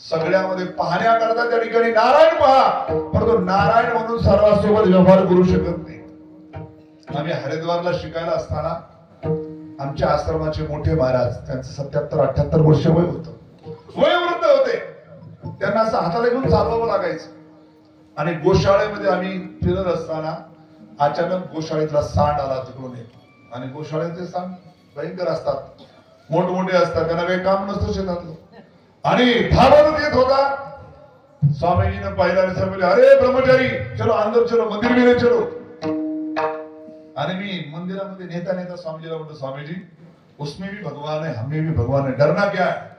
A: सगळ्यामध्ये पाहण्याकरता त्या ठिकाणी नारायण पहा, परंतु नारायण म्हणून सर्वांसोबत व्यवहार करू शकत नाही. आम्ही हरिद्वारला शिकायला असताना आमच्या आश्रमाचे मोठे महाराज, त्यांचं 77-78 वर्ष वय होतं, वयोवृद्ध होते. त्यांना असं हाताला घेऊन चालवावं लागायचं. आणि गोशाळेमध्ये आम्ही फिरत असताना अचानक गोशाळेतला सांड आला तिकडून एक. आणि गोशाळेचे सांड भयंकर असतात, मोठमोठे असतात, त्यांना काही काम नसतं शेतातलं. आणि धावत येत होता. स्वामीजीने पाहिला आणि सांगितले, अरे ब्रह्मचारी चलो अंदर चलो, मंदिर में चलो. आणि मी मंदिरामध्ये नेता स्वामीजीला म्हणतो, स्वामीजी उसमें भी भगवान है, हमें भी भगवान है, डरना क्या है?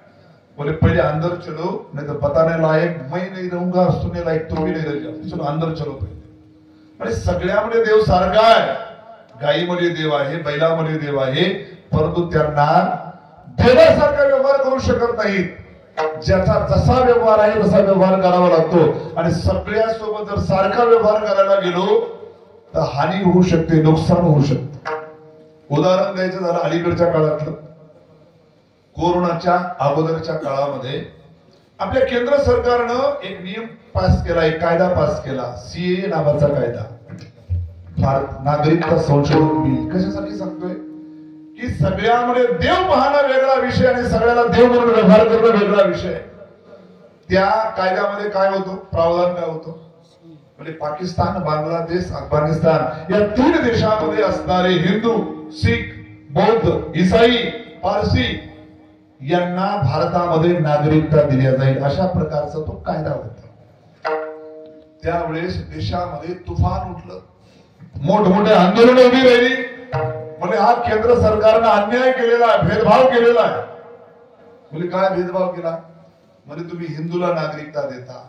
A: बोले पहले अंदर चलो, नहीं तो बताने लायक मैं नहीं रहूंगा, सुनने लायक तुम भी नहीं रह जाओ, चलो अंदर चलो पहिले. म्हणजे सगळ्यामध्ये देव सारखा आहे. गायीमध्ये देव आहे, बैलामध्ये देव आहे, परंतु त्यांना देवासारखा व्यवहार करू शकत नाहीत. ज्याचा जसा व्यवहार आहे तसा व्यवहार करावा लागतो. आणि सगळ्यासोबत जर सारखा व्यवहार करायला गेलो तर हानी होऊ शकते, नुकसान होऊ शकते. उदाहरण द्यायचं झालं अलीकडच्या काळातलं, कोरोनाच्या अगोदरच्या काळामध्ये आपल्या केंद्र सरकारनं एक नियम पास केला, एक कायदा पास केला, सीएए नावाचा कायदा, भारत नागरिकता संशोधन बिल. कशासाठी सांगतोय की सगळ्यामध्ये देव पाहणं वेगळा विषय आणि सगळ्याला देव म्हणून व्यवहार करणं वेगळा विषय. त्या कायद्यामध्ये काय होतं, प्रावधान काय होतं? म्हणजे पाकिस्तान, बांगलादेश, अफगाणिस्तान या 3 देशांमध्ये असणारे हिंदू, सिख, बौद्ध, ईसाई, पारसी यांना भारतामध्ये नागरिकता दिली जाईल, अशा प्रकारचा तो कायदा होता. त्यावेळेस देशामध्ये तुफान उठलं, मोठमोठे आंदोलन उभी राहिली. म्हणजे हा केंद्र सरकारनं अन्याय केलेला आहे, भेदभाव केलेला आहे. म्हणजे काय भेदभाव केला? म्हणजे तुम्ही हिंदूला नागरिकता देता,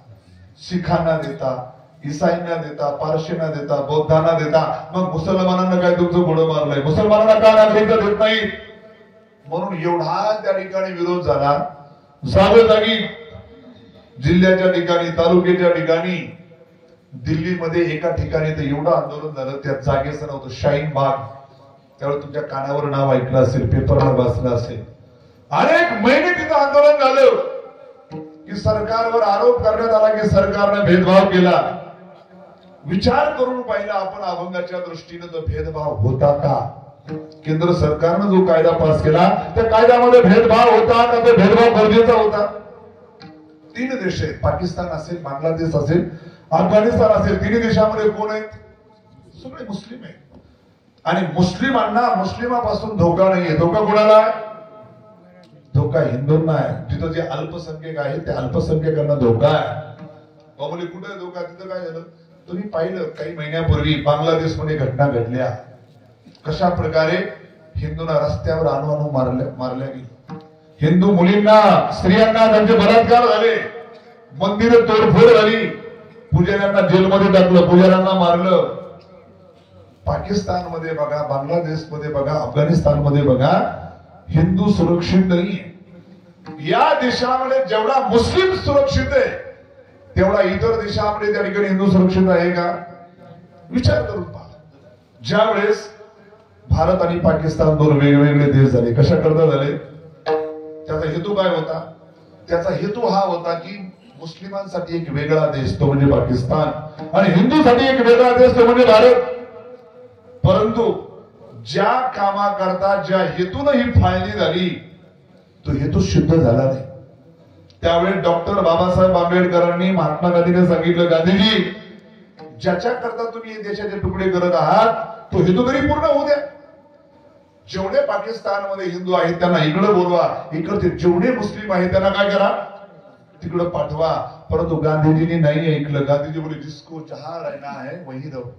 A: शिखांना देता, ईसाईंना देता, पारशींना देता, बौद्धांना देता, मग मुसलमानांना काय तुमचं घोडं मारलंय, मुसलमानांना का नागरिकता देत नाही? म्हणून एवढा त्या ठिकाणी विरोध झाला. जागोजागी जिल्ह्याच्या ठिकाणी, तालुक्याच्या ठिकाणी, दिल्लीमध्ये एका ठिकाणी तर एवढं आंदोलन झालं, त्या जागेचं नव्हतं, शाहीन बाग. त्यावेळी तुमच्या कानावर नाव ऐकलं असेल, पेपरला वाचलं असेल. अनेक महिने तिथं आंदोलन झालं की सरकारवर आरोप करण्यात आला की सरकारने भेदभाव केला. विचार करून पाहिला आपण अभंगाच्या दृष्टीने, तो भेदभाव होता का? केंद्र सरकारने जो कायदा पास केला त्या कायद्यामध्ये भेदभाव होता का? तो भेदभाव गरजेचा होता? तीन देश आहेत, पाकिस्तान असेल, बांगलादेश असेल, अफगाणिस्तान असेल, तिन्ही देशामध्ये कोण आहेत? सगळे मुस्लिम आहेत. आणि मुस्लिमांना मुस्लिमापासून धोका नाहीये. धोका कोणाला आहे? धोका हिंदूंना आहे. जिथं जे अल्पसंख्याक आहेत त्या अल्पसंख्याकांना धोका आहे. म्हणजे कुठे धोका? तिथं काय झालं तुम्ही पाहिलं काही महिन्यापूर्वी बांगलादेशमध्ये घटना घडल्या. कशा प्रकारे हिंदूंना रस्त्यावर आणून मारल्या गेली. हिंदू मुलींना, स्त्रियांना त्यांचे बलात्कार झाले, मंदिर तोडफोड झाली, पुजाऱ्यांना जेलमध्ये टाकलं, पुजाऱ्यांना मारलं. पाकिस्तानमध्ये बघा, बांगलादेशमध्ये बघा, अफगाणिस्तानमध्ये बघा, हिंदू सुरक्षित नाहीये. या देशामध्ये जेवढा मुस्लिम सुरक्षित आहे तेवढा इतर देशामध्ये त्या ठिकाणी हिंदू सुरक्षित आहे का? विचार करून पहा. ज्या वेळेस भारत आणि पाकिस्तान दोन वेगवेगळे देश झाले, कशा करता झाले? त्याचा हेतू काय होता? त्याचा हेतू हा होता की मुस्लिमांसाठी एक वेगळा देश तो म्हणजे पाकिस्तान आणि हिंदूसाठी एक वेगळा देश तो म्हणजे भारत. परंतु ज्या कामाकरता ज्या हेतून ही फाळणी झाली तो हेतू सिद्ध झाला नाही. त्यावेळी डॉक्टर बाबासाहेब आंबेडकरांनी, महात्मा गांधीने सांगितलं, गांधीजी ज्याच्या करता तुम्ही हे देशाचे तुकडे करत आहात तो हेतू तरी पूर्ण होऊ द्या. जेवढे पाकिस्तानमध्ये हिंदू आहेत त्यांना इकडे बोलवा, इकडचे जेवढे मुस्लिम आहेत त्यांना काय करा? तिकडे पाठवा. परंतु गांधीजींनी नाही ऐकलं. गांधीजी बोले जिसको जहां रहना है वही रहो.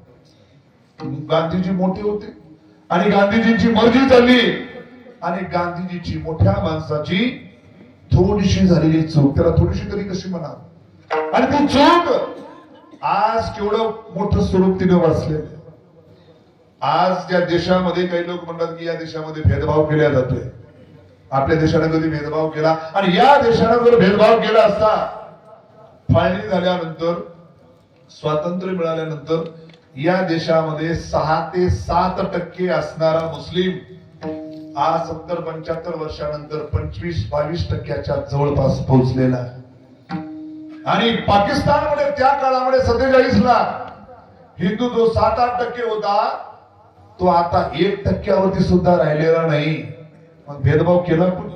A: गांधीजी मोठे होते आणि गांधीजींची मर्जी चालली आणि गांधीजीची मोठ्या माणसाची थोडीशी झालेली चूक, त्याला थोडीशी तरी कशी म्हणा, आणि ती चूक आज केवढं मोठं स्वरूप तिने वाचले. आज ज्या देशामध्ये काही लोक म्हणतात की या देशामध्ये भेदभाव केला जातोय, आपल्या देशाने कधी भेदभाव केला? आणि या देशाने जर भेदभाव केला असता, फाळणी झाल्यानंतर, स्वातंत्र्य मिळाल्यानंतर या देशामध्ये 6 ते 7% असणारा मुस्लिम आज 70-75 वर्षानंतर 25-22% जवळपास पोहोचलेला आहे. आणि पाकिस्तानमध्ये त्या काळामध्ये 47ला हिंदू जो 7-8% होता तो आता 1% सुद्धा राहिलेला नाही. मग भेदभाव केला कोणी?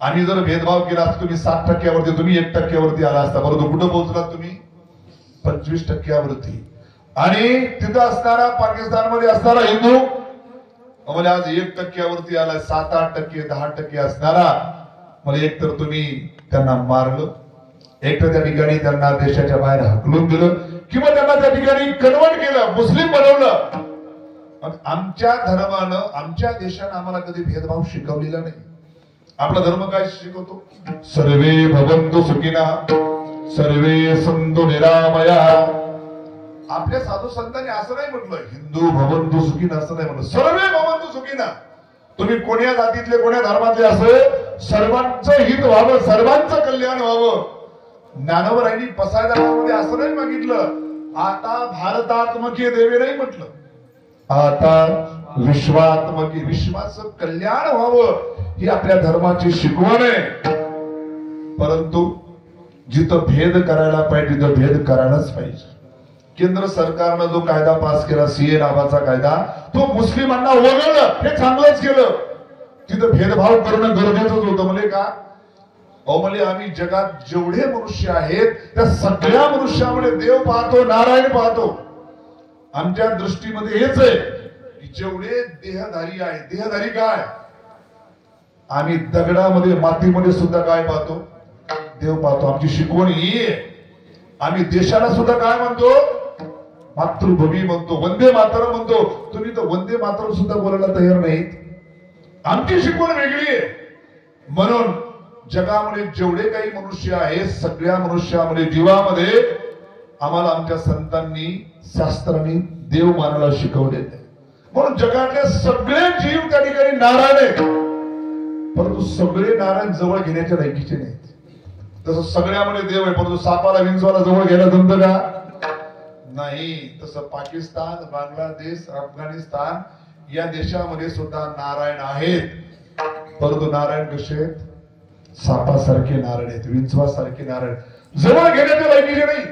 A: आणि जर भेदभाव केला असता तुम्ही 7% तुम्ही 1% आला असता, परंतु कुठं पोहोचला तुम्ही? 25% आणि तिथं असणारा, पाकिस्तानमध्ये असणारा हिंदू मला आज 1% आला. 7-8%, 10% असणारा मला एक तर तुम्ही त्यांना मारलं, एक तर त्या ठिकाणी त्यांना देशाच्या बाहेर हकलून दिलं, किंवा त्यांना त्या ठिकाणी कन्वर्ट केलं, मुस्लिम बनवलं. आमच्या धर्मानं, आमच्या देशानं आम्हाला कधी भेदभाव शिकवलेला नाही. आपला धर्म काय शिकवतो? सर्वे भवन्तु सुखिनः, सर्वे सन्तु निरामया. आपल्या साधू संतांनी असं नाही म्हटलं हिंदू भवन्तु सुखिनः, असं नाही म्हटलं, सर्वे भवन्तु सुखिनः. तुम्ही कोण्या जातीतले, कोण्या धर्मातले असं, सर्वांचं हित व्हावं, सर्वांचं कल्याण व्हावं. ज्ञानोबरायांनी पसायदानामध्ये असं नाही मागितलं आता भारतात्मके देवे, नाही म्हटलं, आता विश्वात्मके, विश्वाचं कल्याण व्हावं ही आपल्या धर्माची शिकवण आहे. परंतु जिथं भेद करायला पाहिजे तिथं भेद करायलाच पाहिजे. केंद्र सरकारनं जो कायदा पास केला, सीए नावाचा कायदा, तो मुस्लिमांना वगळलं, हे चांगलंच केलं. तिथं भेदभाव करणं गरजेचंच होतं. म्हणजे का? म्हणजे आम्ही जगात जेवढे मनुष्य आहेत त्या सगळ्या मनुष्यामध्ये देव पाहतो, नारायण पाहतो. आमच्या दृष्टीमध्ये हेच आहे की जेवढे देहधारी आहेत, देहधारी काय? आम्ही दगडामध्ये, मातीमध्ये सुद्धा काय पाहतो? देव पाहतो. आमची शिकवण ही आहे. आम्ही देशाला सुद्धा काय म्हणतो? मातृभूमी म्हणतो, वंदे मातरम म्हणतो. तुम्ही तर वंदे मातरम सुद्धा बोलायला तयार नाहीत. आमची शिकवण वेगळी आहे. म्हणून जगामध्ये जेवढे काही मनुष्य आहेत, सगळ्या मनुष्यामध्ये, जीवामध्ये आम्हाला आमच्या संतांनी, शास्त्रांनी देव मानायला शिकवलेले. म्हणून जगातले सगळे जीव त्या ठिकाणी नारायण आहेत, परंतु सगळे नारायण जवळ घेण्याच्या लायकीचे नाहीत. तसं सगळ्यामध्ये देव आहे, परंतु सापाला, विंचवाला जवळ घ्यायला जमतं का? नाही. तसं पाकिस्तान, बांगलादेश, अफगाणिस्तान या देशामध्ये सुद्धा नारायण आहेत, परंतु नारायण कसे आहेत? सापासारखे नारायण आहेत, विंचवासारखे नारायण, जवळ घेण्याच्या लायकीचे नाही.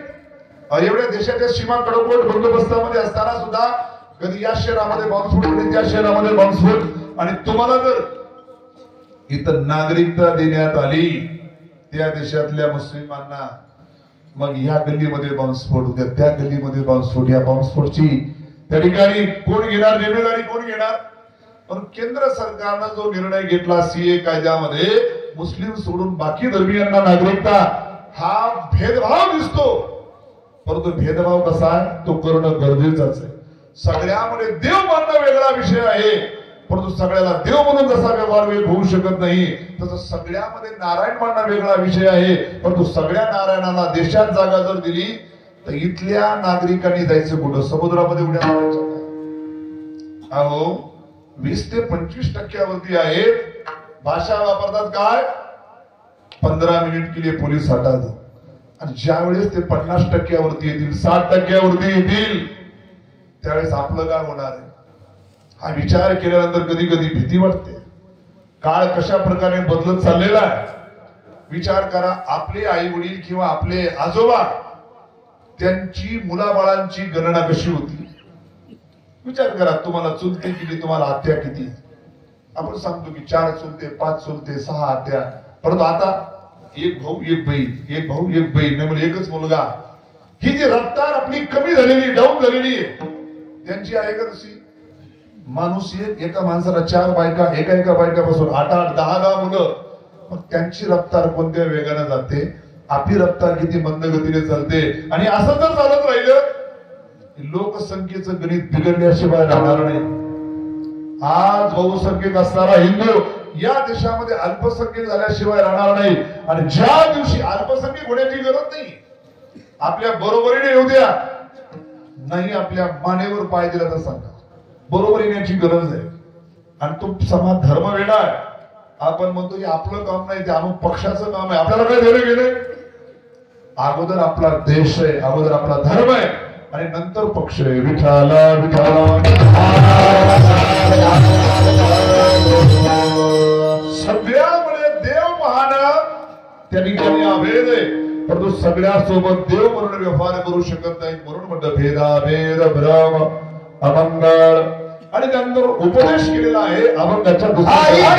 A: एवढ्या देशाच्या सीमा कडकोट बंदोबस्तामध्ये असताना सुद्धा कधी या शहरामध्ये बॉम्बस्फोट, कधी त्या शहरामध्ये बॉम्बस्फोट. आणि तुम्हाला जर इथं नागरिकता देण्यात आली, त्या देशातल्या मुस्लिमांना मग ह्या गल्लीमध्ये बॉम्बस्फोट होत्या, त्या गल्लीमध्ये बॉम्बस्फोट, या बॉम्बस्फोटची त्या ठिकाणी कोण घेणार, जिम्मेदारी कोण घेणार? पण केंद्र सरकारनं जो निर्णय घेतला सीए कायद्यामध्ये मुस्लिम सोडून बाकी धर्मीयांना नागरिकता, हा भेदभाव दिसतो. परंतु भेदभाव कसा आहे तो करणं गरजेचंच आहे. सगळ्यामध्ये देव मानणं वेगळा विषय आहे, परंतु सगळ्याला देव म्हणून जसा व्यवहार होऊ शकत नाही तसं सगळ्यामध्ये नारायण मानणं वेगळा विषय आहे. परंतु सगळ्या नारायणाला देशात जागा जर दिली तर इथल्या नागरिकांनी जायचं कुठं? समुद्रामध्ये उड्या मारायच्या. अहो 20 ते 25% आहेत. भाषा वापरतात काय? 15 मिनिट के लिए पोलीस हटा दो. आणि ज्यावेळेस ते 50% येतील, 60% येतील, त्यावेळेस आपलं काय होणार आहे? हा विचार केल्यानंतर कधी कधी भीती वाटते. काळ कशा प्रकारे बदलत चाललेला आहे विचार करा. आपले आई वडील किंवा आपले आजोबा त्यांची मुलाबाळांची गणना कशी होती विचार करा. तुम्हाला चुलते किती, तुम्हाला आत्या किती? आपण सांगतो की 4 चुलते, 5 चुलते, 6 आत्या. परंतु आता 1 भाऊ 1 बहीण, 1 भाऊ 1 बहीण, म्हणजे एकच मुलगा. ही जी रफ्तार आपली कमी झालेली, डाऊन झालेली आहे, त्यांची आहे का तशी? माणूस एका माणसाला 4 बायका, एका बायकापासून 8-8, 10-10 मुलं. मग त्यांची रफ्तार कोणत्या वेगाने जाते, आपली रफ्तार किती मंद गतीने चालते. आणि असं जर चालत राहिलं लोकसंख्येचं गणित बिघडल्याशिवाय राहणार नाही. आज बहुसंख्यक असणारा हिंदू या देशामध्ये अल्पसंख्यक झाल्याशिवाय राहणार नाही. आणि ज्या दिवशी अल्पसंख्यक होण्याची गरज नाही, आपल्या बरोबरीने येऊ द्या, नाही आपल्या मानेवर पाय दिला तर सांगा, बरोबर येण्याची गरज आहे. आणि तो समाज धर्म वेडा आहे. आपण म्हणतो की आपलं काम नाही, ते अमुक पक्षाचं काम आहे. आपल्याला काय देणं गेले? अगोदर आपला देश आहे, अगोदर आपला धर्म आहे आणि नंतर पक्ष आहे. विठाला विठाला सगळ्यामध्ये देव महान, त्या ठिकाणी अभेद आहे. परंतु सगळ्या सोबत देव म्हणून व्यवहार करू शकत नाही. म्हणून म्हणतं भेदाभेद भ्रम अमंगळ. आणि त्यानंतर उपदेश केलेला आहे अभंगाच्या दुसऱ्या